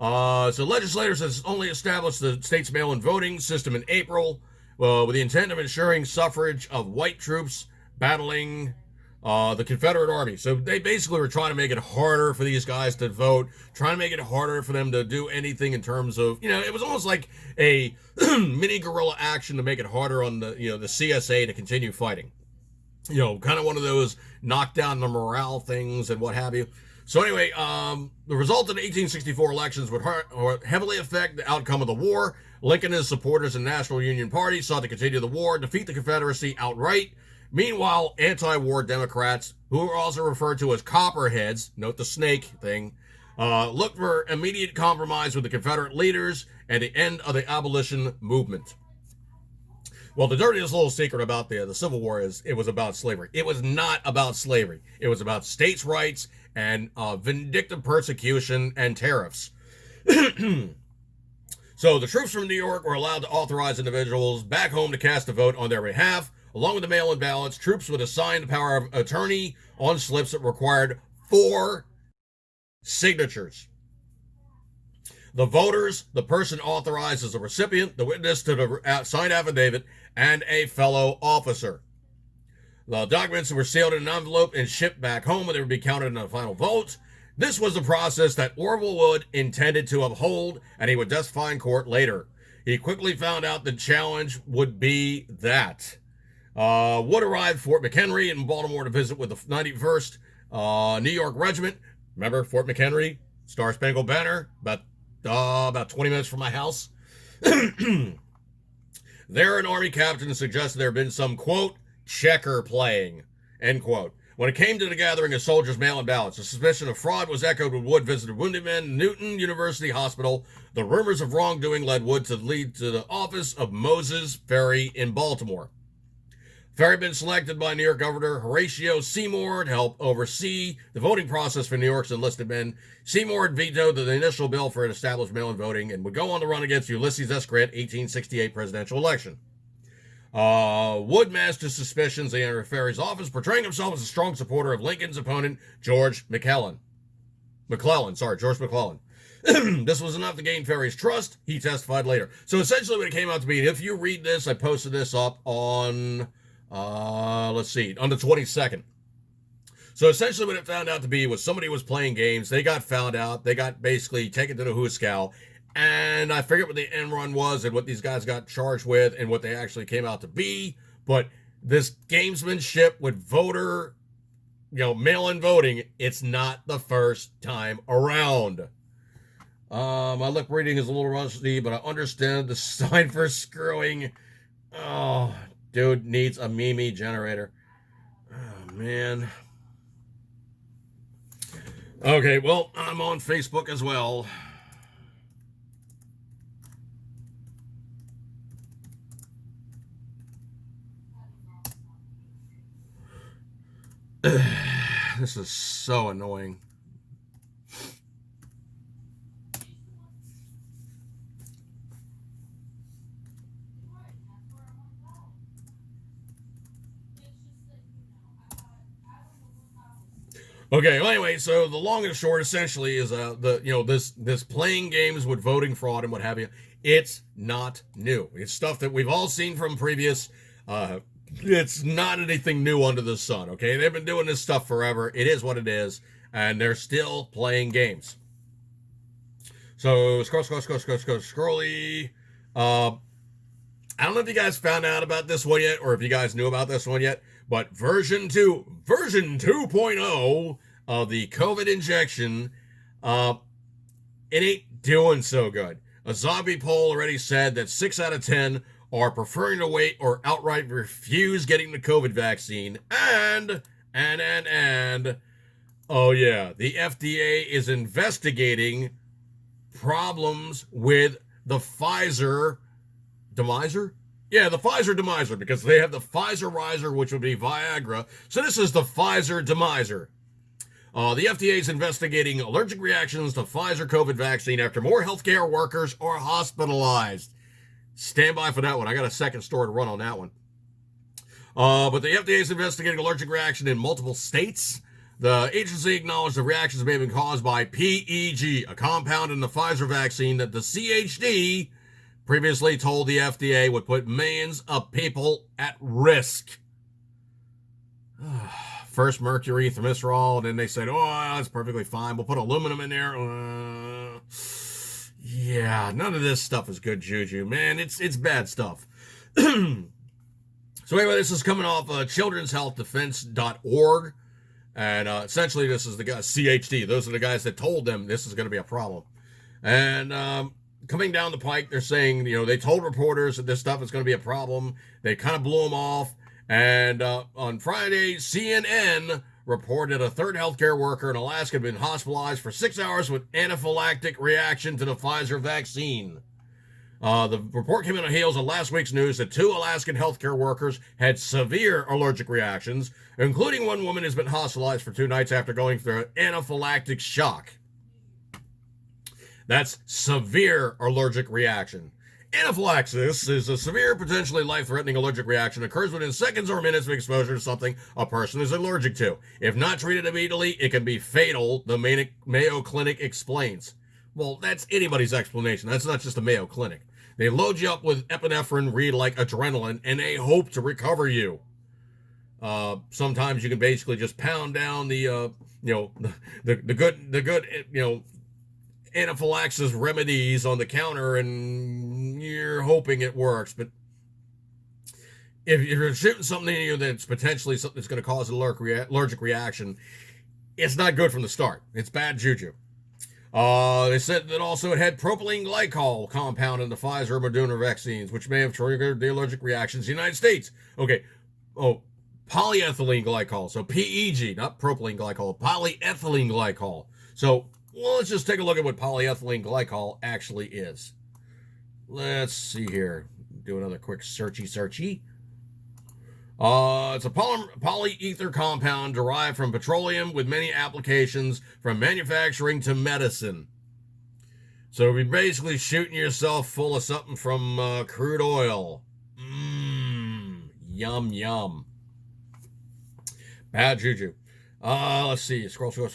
A: So legislators has only established the state's mail-in voting system in April with the intent of ensuring suffrage of white troops battling the Confederate Army. So they basically were trying to make it harder for these guys to vote, trying to make it harder for them to do anything in terms of, you know, it was almost like a mini guerrilla action to make it harder on the, you know, the CSA to continue fighting. You know, kind of one of those knock down the morale things and what have you. So anyway, the result of the 1864 elections would heavily affect the outcome of the war. Lincoln and his supporters in the National Union Party sought to continue the war, defeat the Confederacy outright, Meanwhile, anti-war Democrats, who are also referred to as copperheads, note the snake thing, looked for immediate compromise with the Confederate leaders and the end of the abolition movement. Well, the dirtiest little secret about the Civil War is it was about slavery. It was not about slavery. It was about states' rights and vindictive persecution and tariffs. So the troops from New York were allowed to authorize individuals back home to cast a vote on their behalf. Along with the mail-in ballots, troops would assign the power of attorney on slips that required 4 signatures. The voters, the person authorized as a recipient, the witness to the signed affidavit, and a fellow officer. The documents were sealed in an envelope and shipped back home, and they would be counted in the final vote. This was the process that Orville Wood intended to uphold, and he would testify in court later. He quickly found out the challenge would be that. Wood arrived at Fort McHenry in Baltimore to visit with the 91st New York Regiment. Remember Fort McHenry, Star Spangled Banner, about 20 minutes from my house. There, an Army captain suggested there had been some, quote, checker playing, end quote. When it came to the gathering of soldiers' mail-in ballots, a suspicion of fraud was echoed when Wood visited wounded men in Newton University Hospital. The rumors of wrongdoing led Wood to lead to the office of Moses Ferry in Baltimore. Ferry had been selected by New York Governor Horatio Seymour to help oversee the voting process for New York's enlisted men. Seymour had vetoed the initial bill for an established mail-in voting and would go on to run against Ulysses S. Grant 1868 presidential election. Wood masked his suspicions and entered Ferry's office, portraying himself as a strong supporter of Lincoln's opponent, George McClellan. George McClellan. This was enough to gain Ferry's trust. He testified later. So essentially what it came out to be, if you read this, I posted this up on, on the 22nd. So essentially what it found out to be was somebody was playing games. They got found out. They got basically taken to the Hooskow. And I forget what the end run was and what these guys got charged with and what they actually came out to be. But this gamesmanship with voter, mail-in voting, it's not the first time around. My lip reading is a little rusty, but I understand the sign for screwing. Oh, dude needs a meme generator. Oh, man. Okay, well, I'm on Facebook as well. This is so annoying. Okay, well, anyway, so the long and short essentially is this playing games with voting fraud and what have you. It's not new. It's stuff that we've all seen from previous. It's not anything new under the sun. Okay, they've been doing this stuff forever. It is what it is, and they're still playing games. So scrolly. I don't know if you guys found out about this one yet, or if you guys knew about this one yet. But version 2.0 of the COVID injection, it ain't doing so good. A zombie poll already said that 6 out of 10 are preferring to wait or outright refuse getting the COVID vaccine. And, oh yeah, the FDA is investigating problems with the Pfizer Demiser? Yeah, the Pfizer Demiser, because they have the Pfizer Riser, which would be Viagra. So this is the Pfizer Demiser. The FDA is investigating allergic reactions to Pfizer COVID vaccine after more healthcare workers are hospitalized. Stand by for that one. I got a second story to run on that one. But the FDA is investigating allergic reaction in multiple states. The agency acknowledged the reactions may have been caused by PEG, a compound in the Pfizer vaccine that the CHD previously told the FDA would put millions of people at risk. First mercury, thimerosal, and then they said, oh, that's perfectly fine. We'll put aluminum in there. Yeah, none of this stuff is good juju, man. It's bad stuff. So anyway, this is coming off childrenshealthdefense.org. And essentially, this is the guy, CHD. Those are the guys that told them this is going to be a problem. And coming down the pike, they're saying, they told reporters that this stuff is going to be a problem. They kind of blew them off. And on Friday, CNN reported a third healthcare worker in Alaska had been hospitalized for 6 hours with anaphylactic reaction to the Pfizer vaccine. The report came in on the heels of last week's news that 2 Alaskan healthcare workers had severe allergic reactions, including one woman who's been hospitalized for 2 nights after going through anaphylactic shock. That's severe allergic reaction. Anaphylaxis is a severe, potentially life-threatening allergic reaction that occurs within seconds or minutes of exposure to something a person is allergic to. If not treated immediately, it can be fatal, the Mayo Clinic explains. Well, that's anybody's explanation. That's not just the Mayo Clinic. They load you up with epinephrine, read like adrenaline, and they hope to recover you. Sometimes you can basically just pound down the good anaphylaxis remedies on the counter, and you're hoping it works. But if you're shooting something in you that's potentially something that's going to cause an allergic reaction, it's not good from the start. It's bad juju. They said that also it had propylene glycol compound in the Pfizer and Moderna vaccines, which may have triggered the allergic reactions in the United States. Okay. Oh, polyethylene glycol. So PEG, not propylene glycol, polyethylene glycol. So let's just take a look at what polyethylene glycol actually is. Let's see here. Do another quick searchy. It's a polyether compound derived from petroleum with many applications from manufacturing to medicine. So you're basically shooting yourself full of something from crude oil. Yum. Bad juju. Let's see. Scroll. Let's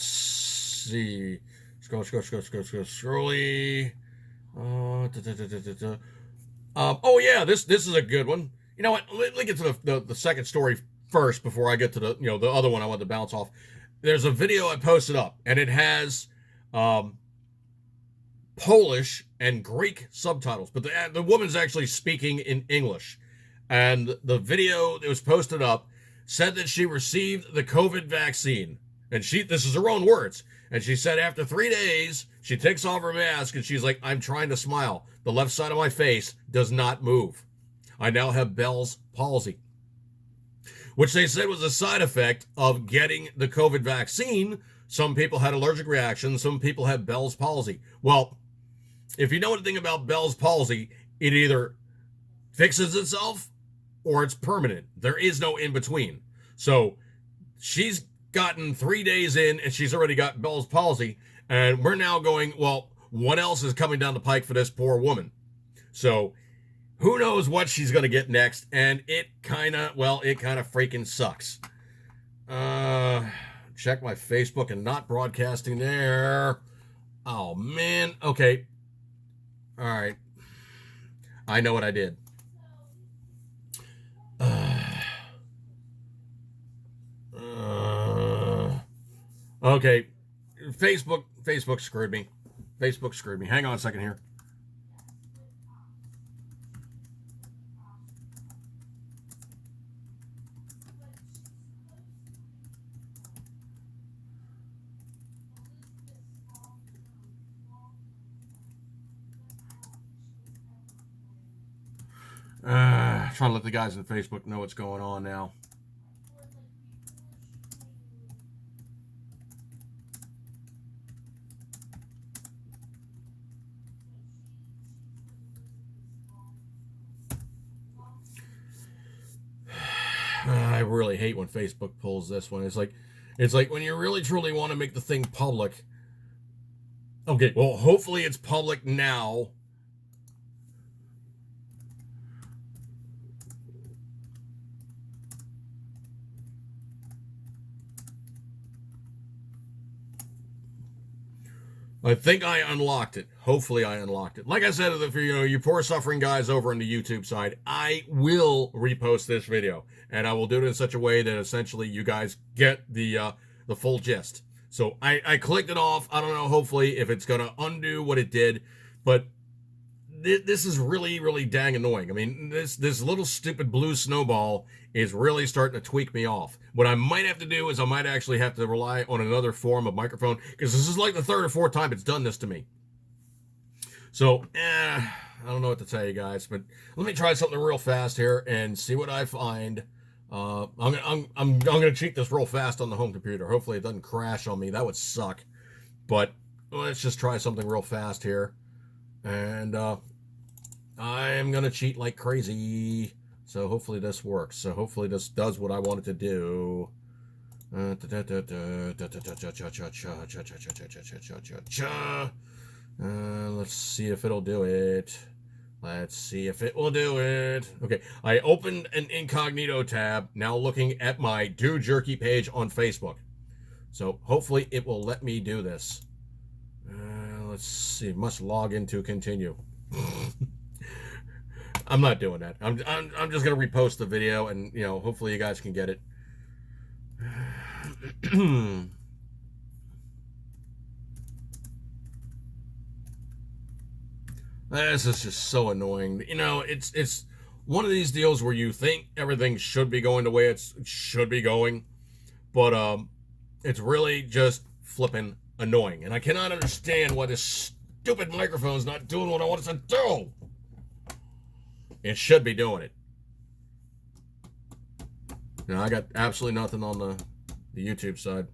A: see. Scrolly. Oh yeah, this is a good one. You know what? Let me get to the second story first before I get to the other one I want to bounce off. There's a video I posted up, and it has Polish and Greek subtitles, but the woman's actually speaking in English. And the video that was posted up said that she received the COVID vaccine, and this is her own words. And she said after 3 days, she takes off her mask and she's like, I'm trying to smile. The left side of my face does not move. I now have Bell's palsy, which they said was a side effect of getting the COVID vaccine. Some people had allergic reactions. Some people had Bell's palsy. Well, if you know anything about Bell's palsy, it either fixes itself or it's permanent. There is no in between. So she's gotten 3 days in and she's already got Bell's palsy, and we're now going, well, what else is coming down the pike for this poor woman? So who knows what she's going to get next, and it kind of freaking sucks. Check my Facebook and not broadcasting there. Oh man. Okay. All right. I know what I did. Okay, Facebook screwed me. Hang on a second here. Trying to let the guys in Facebook know what's going on now. I really hate when Facebook pulls this one. It's like when you really truly want to make the thing public. Okay, well, hopefully it's public now. I think I unlocked it. Hopefully I unlocked it. Like I said, for you poor suffering guys over on the YouTube side, I will repost this video, and I will do it in such a way that essentially you guys get the full gist. So I clicked it off. I don't know, hopefully, if it's going to undo what it did, but this is really, really dang annoying. I mean, this little stupid blue snowball is really starting to tweak me off. What I might have to do is I might actually have to rely on another form of microphone, because this is like the third or fourth time it's done this to me. So, I don't know what to tell you guys, but let me try something real fast here and see what I find. I'm gonna cheat this real fast on the home computer. Hopefully it doesn't crash on me. That would suck. But let's just try something real fast here. And I'm gonna cheat like crazy. So hopefully this works. So hopefully this does what I want it to do. Let's see if it'll do it. Let's see if it will do it. Okay, I opened an incognito tab, now looking at my Do Jerky page on Facebook. So hopefully it will let me do this. Let's see, must log in to continue. I'm not doing that. I'm just gonna repost the video, and hopefully you guys can get it. This is just so annoying. It's one of these deals where you think everything should be going the way it should be going, but it's really just flipping annoying, and I cannot understand why this stupid microphone's not doing what I want it to do. It should be doing it. I got absolutely nothing on the YouTube side.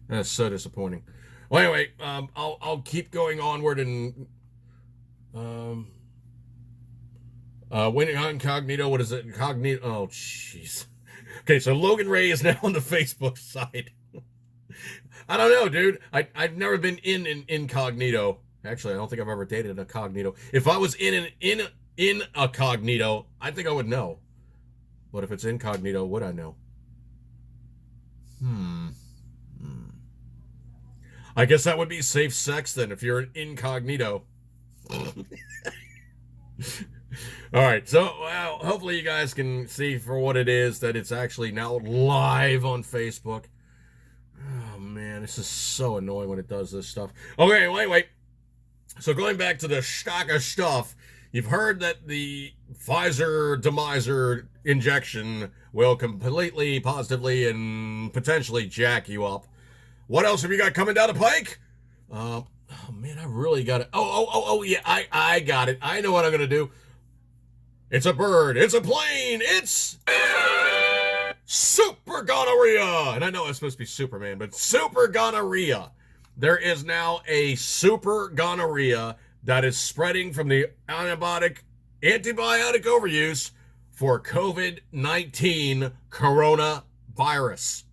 A: That's so disappointing. Well, anyway, I'll keep going onward and winning incognito. What is it? Incognito. Oh, jeez. Okay, so Logan Ray is now on the Facebook side. I don't know, dude. I've never been in an incognito. Actually, I don't think I've ever dated an incognito. If I was in a cognito, I think I would know. But if it's incognito, would I know? I guess that would be safe sex then, if you're an incognito. All right, so hopefully you guys can see for what it is, that it's actually now live on Facebook. Oh man, this is so annoying when it does this stuff. Okay, wait. So going back to the stock of stuff, you've heard that the Pfizer Demizer injection will completely, positively, and potentially jack you up. What else have you got coming down the pike? Oh man, I really got it. Oh yeah, I got it. I know what I'm gonna do. It's a bird. It's a plane. It's super gonorrhea. And I know it's supposed to be Superman, but super gonorrhea. There is now a super gonorrhea that is spreading from the antibiotic overuse for COVID-19 coronavirus.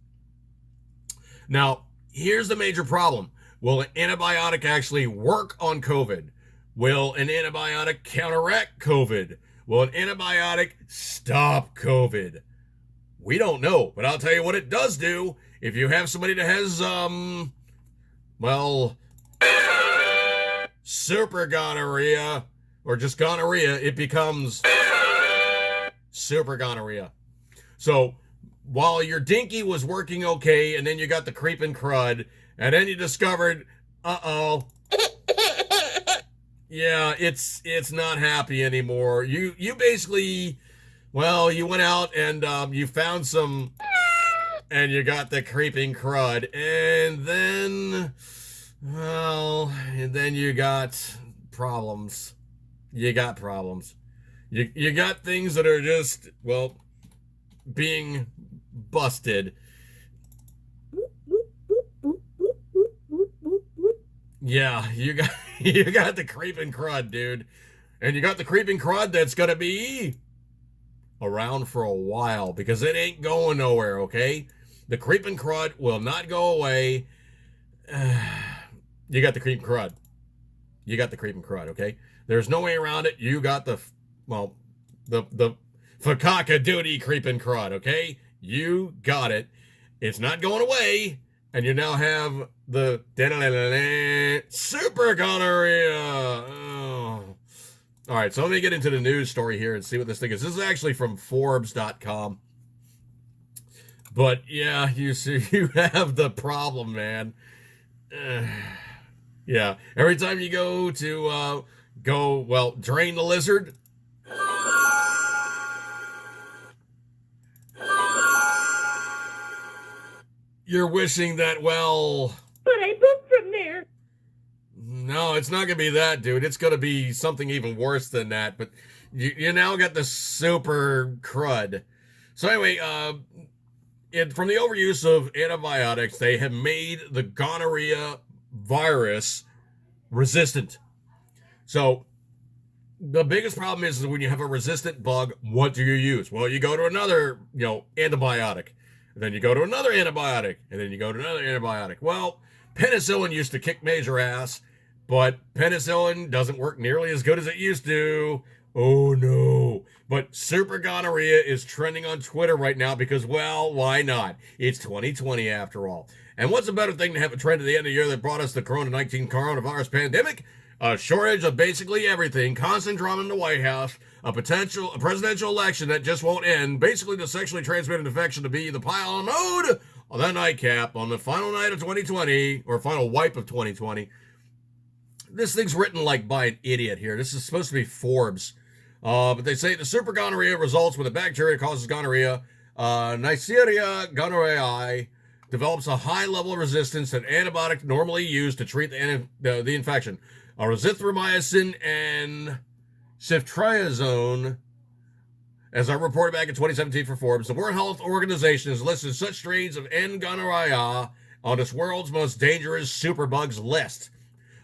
A: Now, here's the major problem. Will an antibiotic actually work on COVID? Will an antibiotic counteract COVID? Will an antibiotic stop COVID? We don't know, but I'll tell you what it does do. If you have somebody that has, super gonorrhea, or just gonorrhea, it becomes super gonorrhea. So, while your dinky was working okay, and then you got the creeping crud, and then you discovered, yeah, it's not happy anymore. You basically, you went out and you found some, and you got the creeping crud, and then you got problems. You got problems. You got things that are just, being busted. Yeah, you got the creeping crud, dude. And you got the creeping crud that's gonna be around for a while, because it ain't going nowhere, okay? The creeping crud will not go away. You got the creeping crud. You got the creeping crud, okay? There's no way around it. You got the fakaka duty creeping crud, okay? You got it. It's not going away. And you now have the super gonorrhea. Oh. All right, so let me get into the news story here and see what this thing is. This is actually from Forbes.com. But yeah, you see, you have the problem, man. Yeah, every time you go to drain the lizard. You're wishing that,
B: But I poop from there.
A: No, it's not going to be that, dude. It's going to be something even worse than that. But you now got the super crud. So anyway, from the overuse of antibiotics, they have made the gonorrhea virus resistant. So the biggest problem is when you have a resistant bug, what do you use? Well, you go to another, antibiotic. And then you go to another antibiotic. And then you go to another antibiotic. Well, penicillin used to kick major ass, but penicillin doesn't work nearly as good as it used to. Oh no. But super gonorrhea is trending on Twitter right now because, well, why not? It's 2020 after all. And what's a better thing to have a trend at the end of the year that brought us the coronavirus pandemic? A shortage of basically everything, constant drama in the White House, a presidential election that just won't end, basically the sexually transmitted infection to be the pile mode on that nightcap on the final night of 2020, or final wipe of 2020. This thing's written like by an idiot here. This is supposed to be Forbes. But they say the super gonorrhea results when the bacteria causes gonorrhea. Neisseria gonorrhoeae develops a high level of resistance that antibiotics normally used to treat the infection. Azithromycin and ceftriaxone, as I reported back in 2017 for Forbes, the World Health Organization has listed such strains of N. gonorrhoeae on its world's most dangerous superbugs list.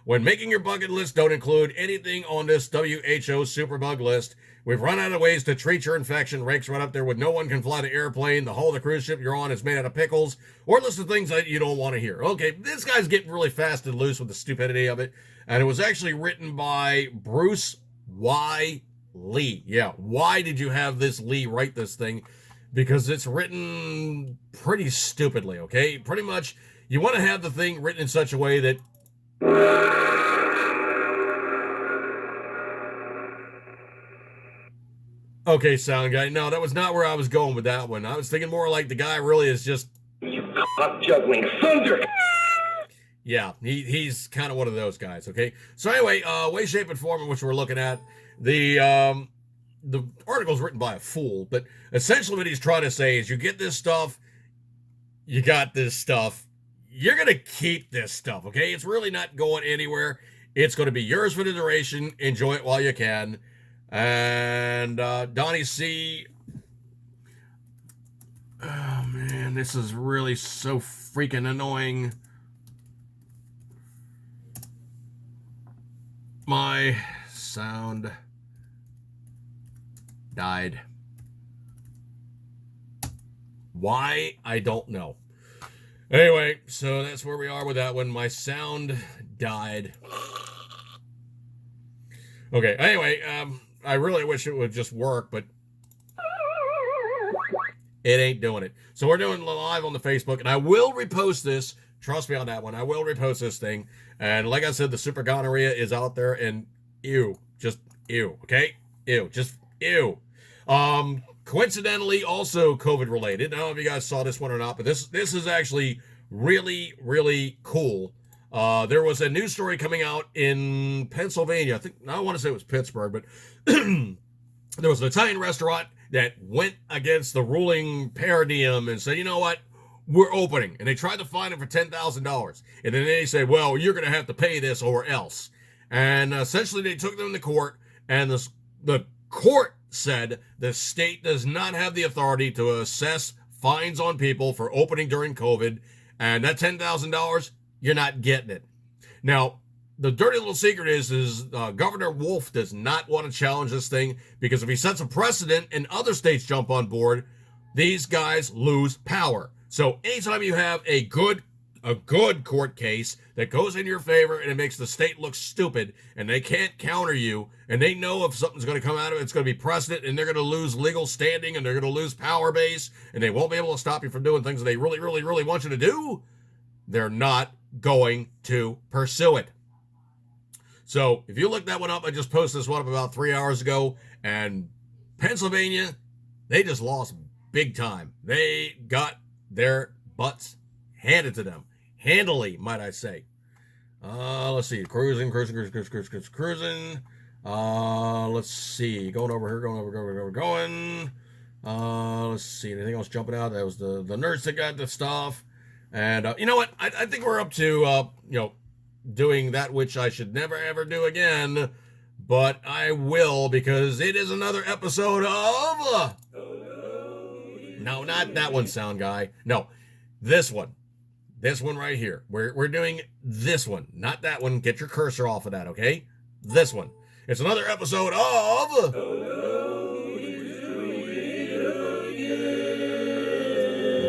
A: When making your bucket list, don't include anything on this WHO superbug list. We've run out of ways to treat your infection. Ranks right up there with no one can fly the airplane. The hull of the cruise ship you're on is made out of pickles. Or list of things that you don't want to hear. Okay, this guy's getting really fast and loose with the stupidity of it. And it was actually written by Bruce Y. Lee. Yeah, why did you have this Lee write this thing? Because it's written pretty stupidly, okay? Pretty much, you want to have the thing written in such a way that... Okay, sound guy. No, that was not where I was going with that one. I was thinking more like the guy really is just...
C: You cock juggling thunder!
A: Yeah, he's kind of one of those guys, okay? So anyway, way, shape, and form in which we're looking at, the article's written by a fool, but essentially what he's trying to say is you get this stuff, you got this stuff, you're going to keep this stuff, okay? It's really not going anywhere. It's going to be yours for the duration. Enjoy it while you can. And Donnie C. Oh, man, this is really so freaking annoying. My sound died. Why? I don't know. Anyway, so that's where we are with that one. My sound died. Okay, anyway, I really wish it would just work, but it ain't doing it. So we're doing live on the Facebook, and I will repost this. Trust me on that one. I will repost this thing. And like I said, the super gonorrhea is out there, and ew. Just ew, okay? Ew. Just ew. Coincidentally, also COVID related. I don't know if you guys saw this one or not, but this is actually really, really cool. There was a news story coming out in Pennsylvania. I don't want to say it was Pittsburgh, but there was an Italian restaurant that went against the ruling paradigm and said, you know what? We're opening. And they tried to fine him for $10,000. And then they say, well, you're going to have to pay this or else. And essentially they took them to court, and the court said the state does not have the authority to assess fines on people for opening during COVID. And that $10,000, you're not getting it. Now, the dirty little secret is Governor Wolf does not want to challenge this thing, because if he sets a precedent and other states jump on board, these guys lose power. So anytime you have a good court case that goes in your favor and it makes the state look stupid and they can't counter you, and they know if something's going to come out of it, it's going to be precedent, and they're going to lose legal standing, and they're going to lose power base, and they won't be able to stop you from doing things that they really, really, really want you to do, they're not going to pursue it. So if you look that one up, I just posted this one up about 3 hours ago, and Pennsylvania, they just lost big time. They got their butts handed to them. Handily, might I say. Let's see. Cruising. Let's see. Going over here, going. Let's see. Anything else jumping out? That was the nurse that got the stuff. And you know what? I think we're up to, doing that which I should never ever do again. But I will, because it is another episode of... No, not that one, sound guy. No, this one. This one right here. We're doing this one, not that one. Get your cursor off of that, okay? This one. It's another episode of...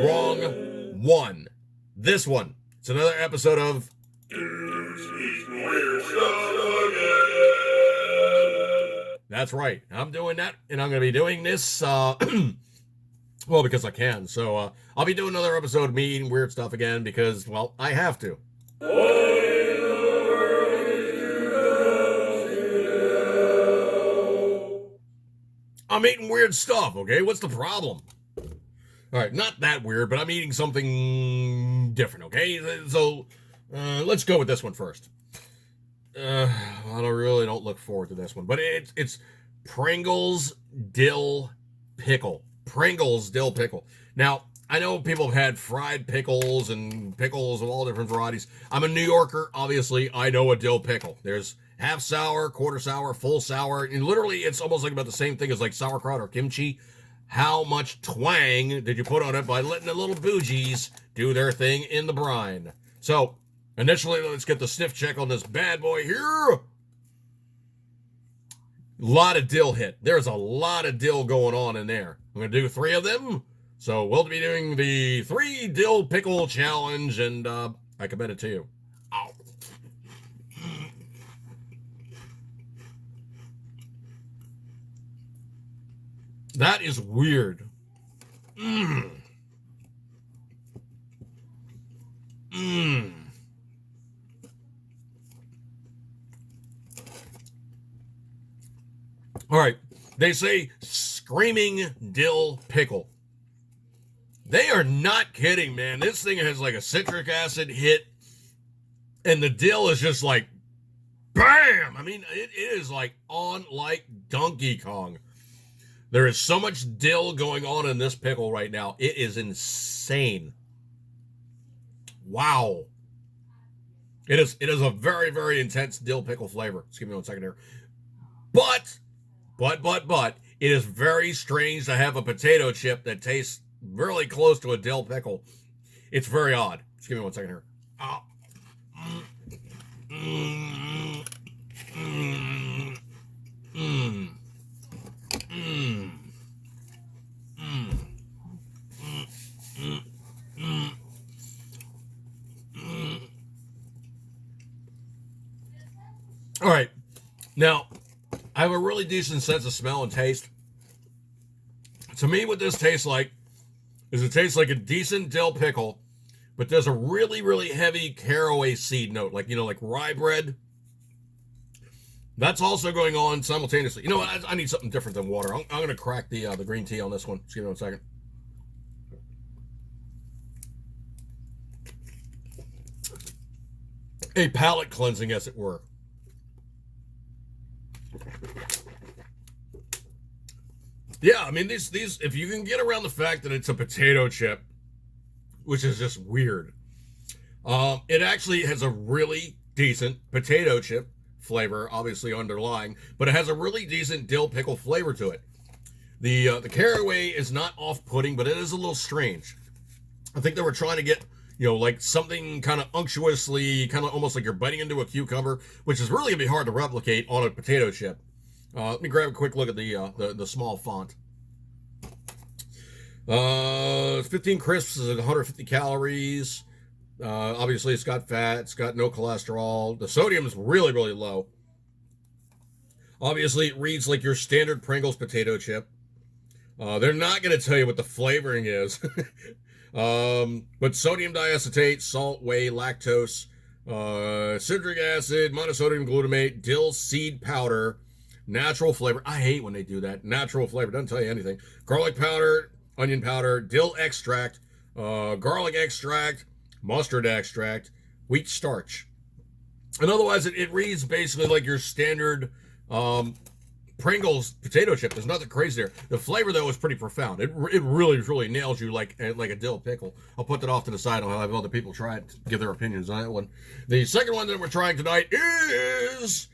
A: Wrong one. This one. It's another episode of... That's right. I'm doing that, and I'm going to be doing this, well, because I can. So, I'll be doing another episode of me eating weird stuff again because, well, I have to. I'm eating weird stuff, okay? What's the problem? All right, not that weird, but I'm eating something different, okay? So, let's go with this one first. I don't look forward to this one, but it's Pringles dill pickle. Pringles dill pickle. Now, I know people have had fried pickles and pickles of all different varieties. I'm a New Yorker, obviously. I know a dill pickle. There's half sour, quarter sour, full sour, and literally it's almost like about the same thing as like sauerkraut or kimchi. How much twang did you put on it by letting the little bougies do their thing in the brine? So, initially, let's get the sniff check on this bad boy here. A lot of dill hit. There's a lot of dill going on in there. I'm going to do 3 of them. So we'll be doing the 3 dill pickle challenge, and I commend it to you. Ow. That is weird. Mmm. Mmm. All right, they say screaming dill pickle. They are not kidding, man. This thing has like a citric acid hit, and the dill is just like, bam! I mean, it is like on like Donkey Kong. There is so much dill going on in this pickle right now. It is insane. Wow. It is a very, very intense dill pickle flavor. Just give me 1 second here. But, it is very strange to have a potato chip that tastes really close to a dill pickle. It's very odd. Just give me 1 second here. Oh. All right. Now, I have a really decent sense of smell and taste. To me, what this tastes like is it tastes like a decent dill pickle, but there's a really, really heavy caraway seed note, like, like rye bread. That's also going on simultaneously. You know what? I need something different than water. I'm going to crack the green tea on this one. Just give me 1 second. A palate cleansing, as it were. Yeah, I mean, these if you can get around the fact that it's a potato chip, which is just weird, it actually has a really decent potato chip flavor, obviously underlying, but it has a really decent dill pickle flavor to it. The caraway is not off-putting, but it is a little strange. I think they were trying to get, like something kind of unctuously, kind of almost like you're biting into a cucumber, which is really going to be hard to replicate on a potato chip. Let me grab a quick look at the small font. 15 crisps is 150 calories. Obviously, it's got fat. It's got no cholesterol. The sodium is really, really low. Obviously, it reads like your standard Pringles potato chip. They're not going to tell you what the flavoring is. But sodium diacetate, salt, whey, lactose, citric acid, monosodium glutamate, dill seed powder, natural flavor. I hate when they do that. Natural flavor. Doesn't tell you anything. Garlic powder, onion powder, dill extract, garlic extract, mustard extract, wheat starch. And otherwise, it reads basically like your standard Pringles potato chip. There's nothing crazy there. The flavor though is pretty profound. It really nails you like a dill pickle. I'll put that off to the side. I'll have other people try it, give their opinions on that one. The second one that we're trying tonight is,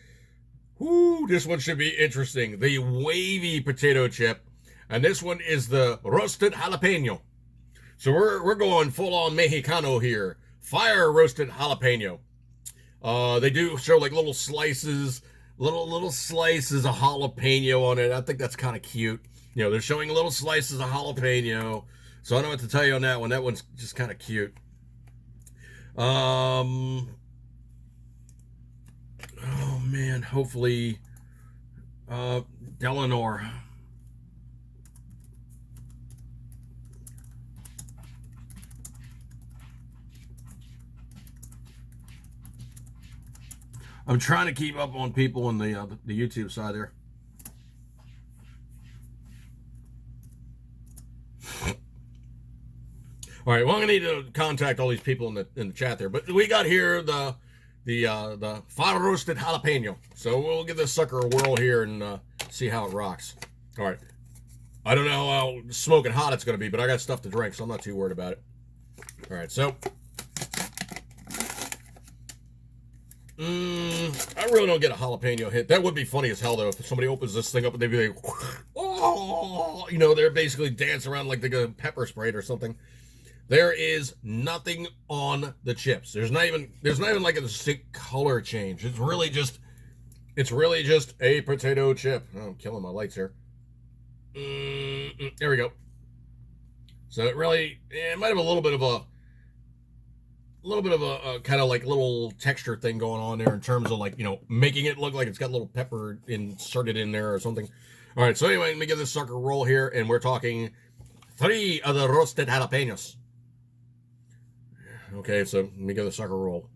A: this one should be interesting. The wavy potato chip, and this one is the roasted jalapeno. So we're going full on Mexicano here. Fire roasted jalapeno. They do show like little slices. Little slices of jalapeno on it. I think that's kind of cute. You know, they're showing little slices of jalapeno. So I don't know what to tell you on that one. That one's just kind of cute. Oh man, hopefully Delanor. I'm trying to keep up on people on the YouTube side there. All right, well, I'm gonna need to contact all these people in the chat there, but we got here the fire roasted jalapeno. So we'll give this sucker a whirl here and see how it rocks. All right, I don't know how smoking hot it's gonna be, but I got stuff to drink, so I'm not too worried about it. All right, so. I really don't get a jalapeno hit. That would be funny as hell, though, if somebody opens this thing up and they'd be like, oh, you know, they're basically dancing around like they got pepper sprayed or something. There is nothing on the chips. There's not even like a distinct color change. It's really just a potato chip. Oh, I'm killing my lights here. There we go. So it really, it might have a little bit of a kind of like little texture thing going on there in terms of like, you know, making it look like it's got a little pepper inserted in there or something. All right, so anyway, let me give this sucker a roll here, and we're talking 3 of the roasted jalapenos. Okay, so let me give the sucker a roll.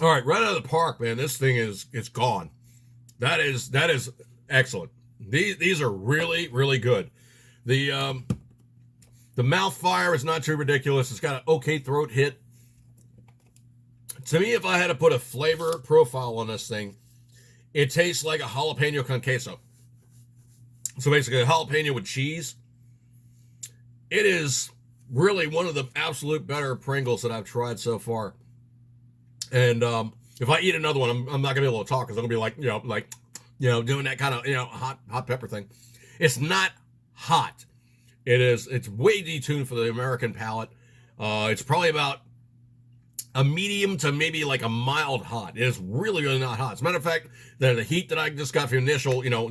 A: All right, right out of the park, man. This thing it's gone. That is excellent. These are really good. The mouth fire is not too ridiculous. It's got an okay throat hit. To me, if I had to put a flavor profile on this thing, it tastes like a jalapeno con queso. So basically, a jalapeno with cheese. It is really one of the absolute better Pringles that I've tried so far. And if I eat another one, I'm not gonna be able to talk because I'm gonna be like, doing that kind of, hot pepper thing. It's not hot. It's way detuned for the American palate. It's probably about a medium to maybe like a mild hot. It is really not hot. As a matter of fact, the heat that I just got from the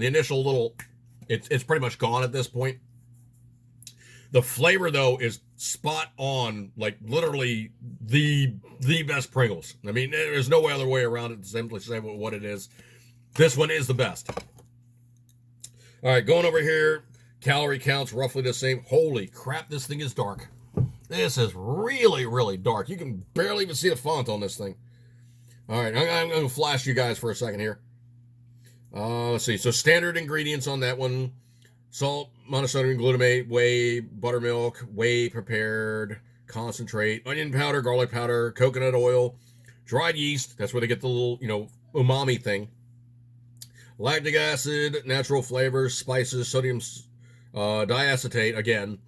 A: initial little, it's pretty much gone at this point. The flavor, though, is spot on, like literally the best Pringles. I mean, there's no other way around it to simply say what it is. This one is the best. All right, going over here, calorie counts roughly the same. Holy crap, this thing is dark. This is really dark. You can barely even see the font on this thing. All right, I'm going to flash you guys for a second here. Let's see. So standard ingredients on that one. Salt, monosodium glutamate, whey, buttermilk, whey prepared, concentrate, onion powder, garlic powder, coconut oil, dried yeast. That's where they get the little, umami thing. Lactic acid, natural flavors, spices, sodium diacetate, again.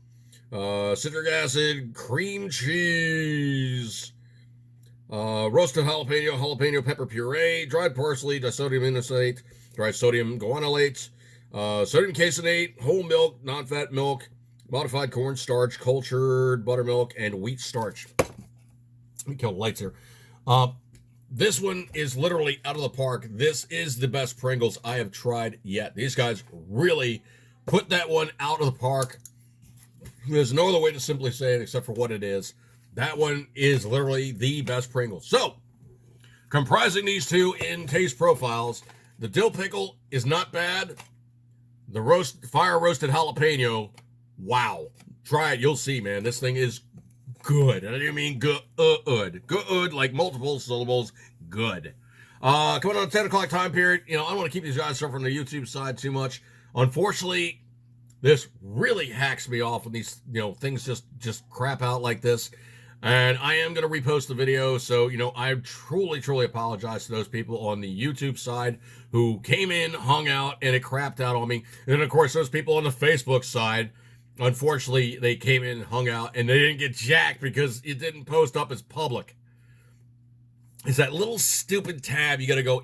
A: Citric acid, cream cheese, roasted jalapeno pepper puree, dried parsley, disodium inosate, dried sodium guanylate, sodium caseinate, whole milk, non-fat milk, modified cornstarch, cultured buttermilk, and wheat starch. Let me kill the lights here. This one is literally out of the park. This is the best Pringles I have tried yet. These guys really put that one out of the park. There's no other way to simply say it except for what it is. That one is literally the best Pringles. So, comprising these two in taste profiles, the dill pickle is not bad. The fire roasted jalapeno, wow. Try it, you'll see, man. This thing is good. And I do mean good. Good, like multiple syllables, good. Coming on the 10 o'clock time period, I don't want to keep these guys from the YouTube side too much. Unfortunately, this really hacks me off when these, things just crap out like this. And I am going to repost the video. So, I truly apologize to those people on the YouTube side who came in, hung out, and it crapped out on me. And then, of course, those people on the Facebook side, unfortunately, they came in, hung out, and they didn't get jacked because it didn't post up as public. It's that little stupid tab you got to go,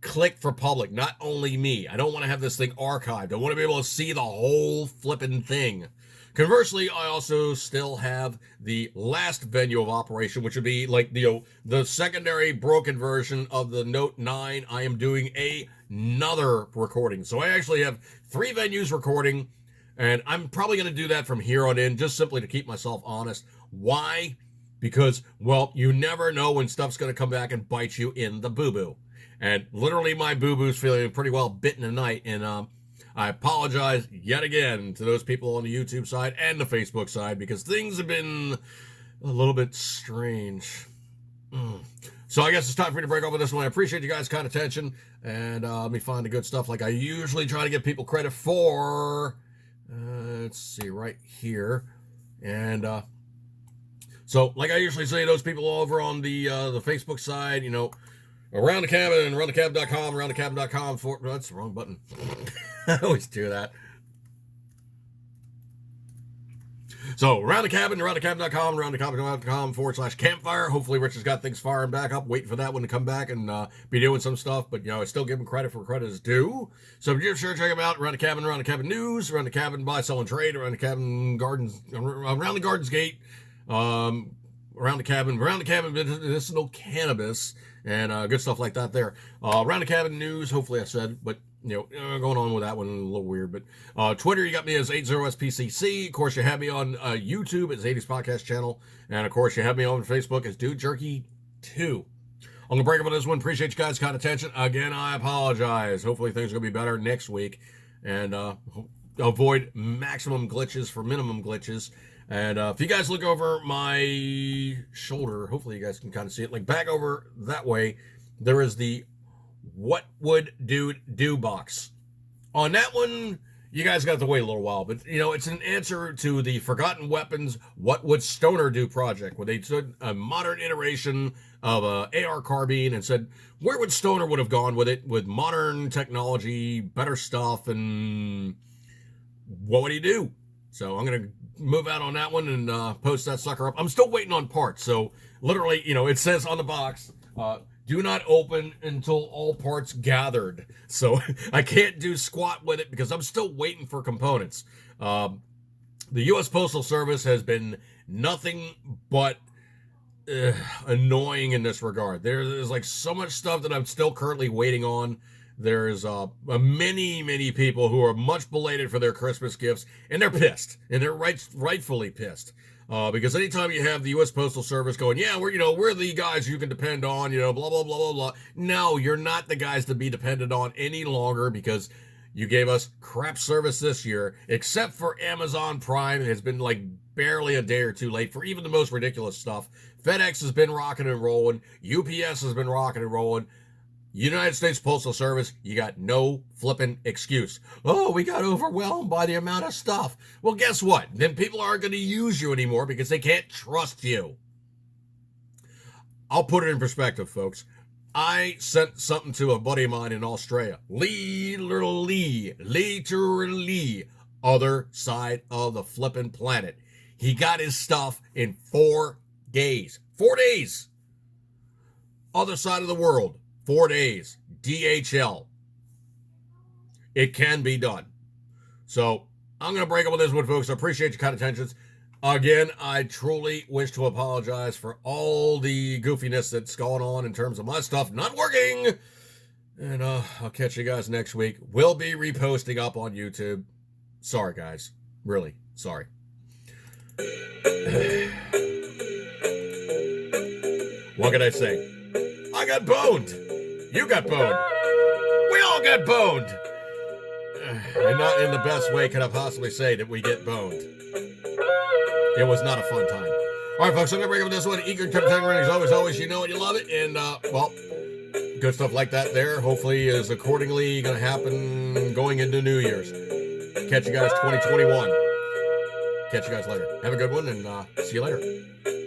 A: click for public, not only me. I don't want to have this thing archived. I want to be able to see the whole flipping thing. Conversely, I also still have the last venue of operation, which would be like the secondary broken version of the Note 9. I am doing another recording. So I actually have 3 venues recording, and I'm probably going to do that from here on in, just simply to keep myself honest. Why? Because, well, you never know when stuff's going to come back and bite you in the boo-boo. And literally my boo-boo's feeling pretty well bitten tonight, and I apologize yet again to those people on the YouTube side and the Facebook side because things have been a little bit strange. So I guess it's time for me to break up with this one. I appreciate you guys' kind attention, and let me find the good stuff like I usually try to give people credit for. Let's see, right here. And so like I usually say, those people over on the Facebook side, Around the Cabin, aroundthecabin.com, aroundthecabin.com for... That's the wrong button. I always do that. So, Around the Cabin, aroundthecabin.com, aroundthecabin.com /campfire. Hopefully Rich has got things firing back up, waiting for that one to come back and be doing some stuff. But, I still give him credit for credit is due. So, be sure to check him out. Around the Cabin News, Around the Cabin Buy, Sell, and Trade, Around the Cabin Gardens, Around the Gardens Gate, Around the Cabin Medicinal Cannabis, and good stuff like that there. Around the Cabin News, hopefully I said, but, going on with that one, a little weird. But Twitter, you got me as 80SPCC. Of course, you have me on YouTube as 80s Podcast Channel. And, of course, you have me on Facebook as Dude Jerky 2. I'm going to break up on this one. Appreciate you guys' kind attention. Again, I apologize. Hopefully things are going to be better next week. And avoid maximum glitches for minimum glitches. And if you guys look over my shoulder, hopefully you guys can kind of see it. Like back over that way, there is the What Would Dude Do box. On that one, you guys got to wait a little while. But, it's an answer to the Forgotten Weapons What Would Stoner Do project, where they took a modern iteration of a AR carbine and said, where would Stoner would have gone with it, with modern technology, better stuff, and what would he do? So I'm going to move out on that one and post that sucker up. I'm still waiting on parts. So literally, it says on the box, do not open until all parts gathered. So I can't do squat with it because I'm still waiting for components. The U.S. Postal Service has been nothing but annoying in this regard. There's like so much stuff that I'm still currently waiting on. There's many people who are much belated for their Christmas gifts, and they're pissed, and they're rightfully pissed. Because anytime you have the U.S. Postal Service going, we're the guys you can depend on, blah, blah, blah, blah, blah. No, you're not the guys to be depended on any longer because you gave us crap service this year, except for Amazon Prime. It has been like barely a day or two late for even the most ridiculous stuff. FedEx has been rocking and rolling. UPS has been rocking and rolling. United States Postal Service, you got no flipping excuse. Oh, we got overwhelmed by the amount of stuff. Well, guess what? Then people aren't going to use you anymore because they can't trust you. I'll put it in perspective, folks. I sent something to a buddy of mine in Australia. Literally, other side of the flipping planet. He got his stuff in 4 days. 4 days. Other side of the world. 4 days. DHL. It can be done. So, I'm going to break up with this one, folks. I appreciate your kind attentions. Again, I truly wish to apologize for all the goofiness that's going on in terms of my stuff not working. And I'll catch you guys next week. We'll be reposting up on YouTube. Sorry, guys. Really, sorry. What can I say? I got boned. You got boned. We all got boned. And not in the best way could I possibly say that we get boned. It was not a fun time. All right, folks, I'm going to break up this one. Eager to as always, you know it, you love it. And, well, good stuff like that there. Hopefully is accordingly going to happen going into New Year's. Catch you guys 2021. Catch you guys later. Have a good one, and see you later.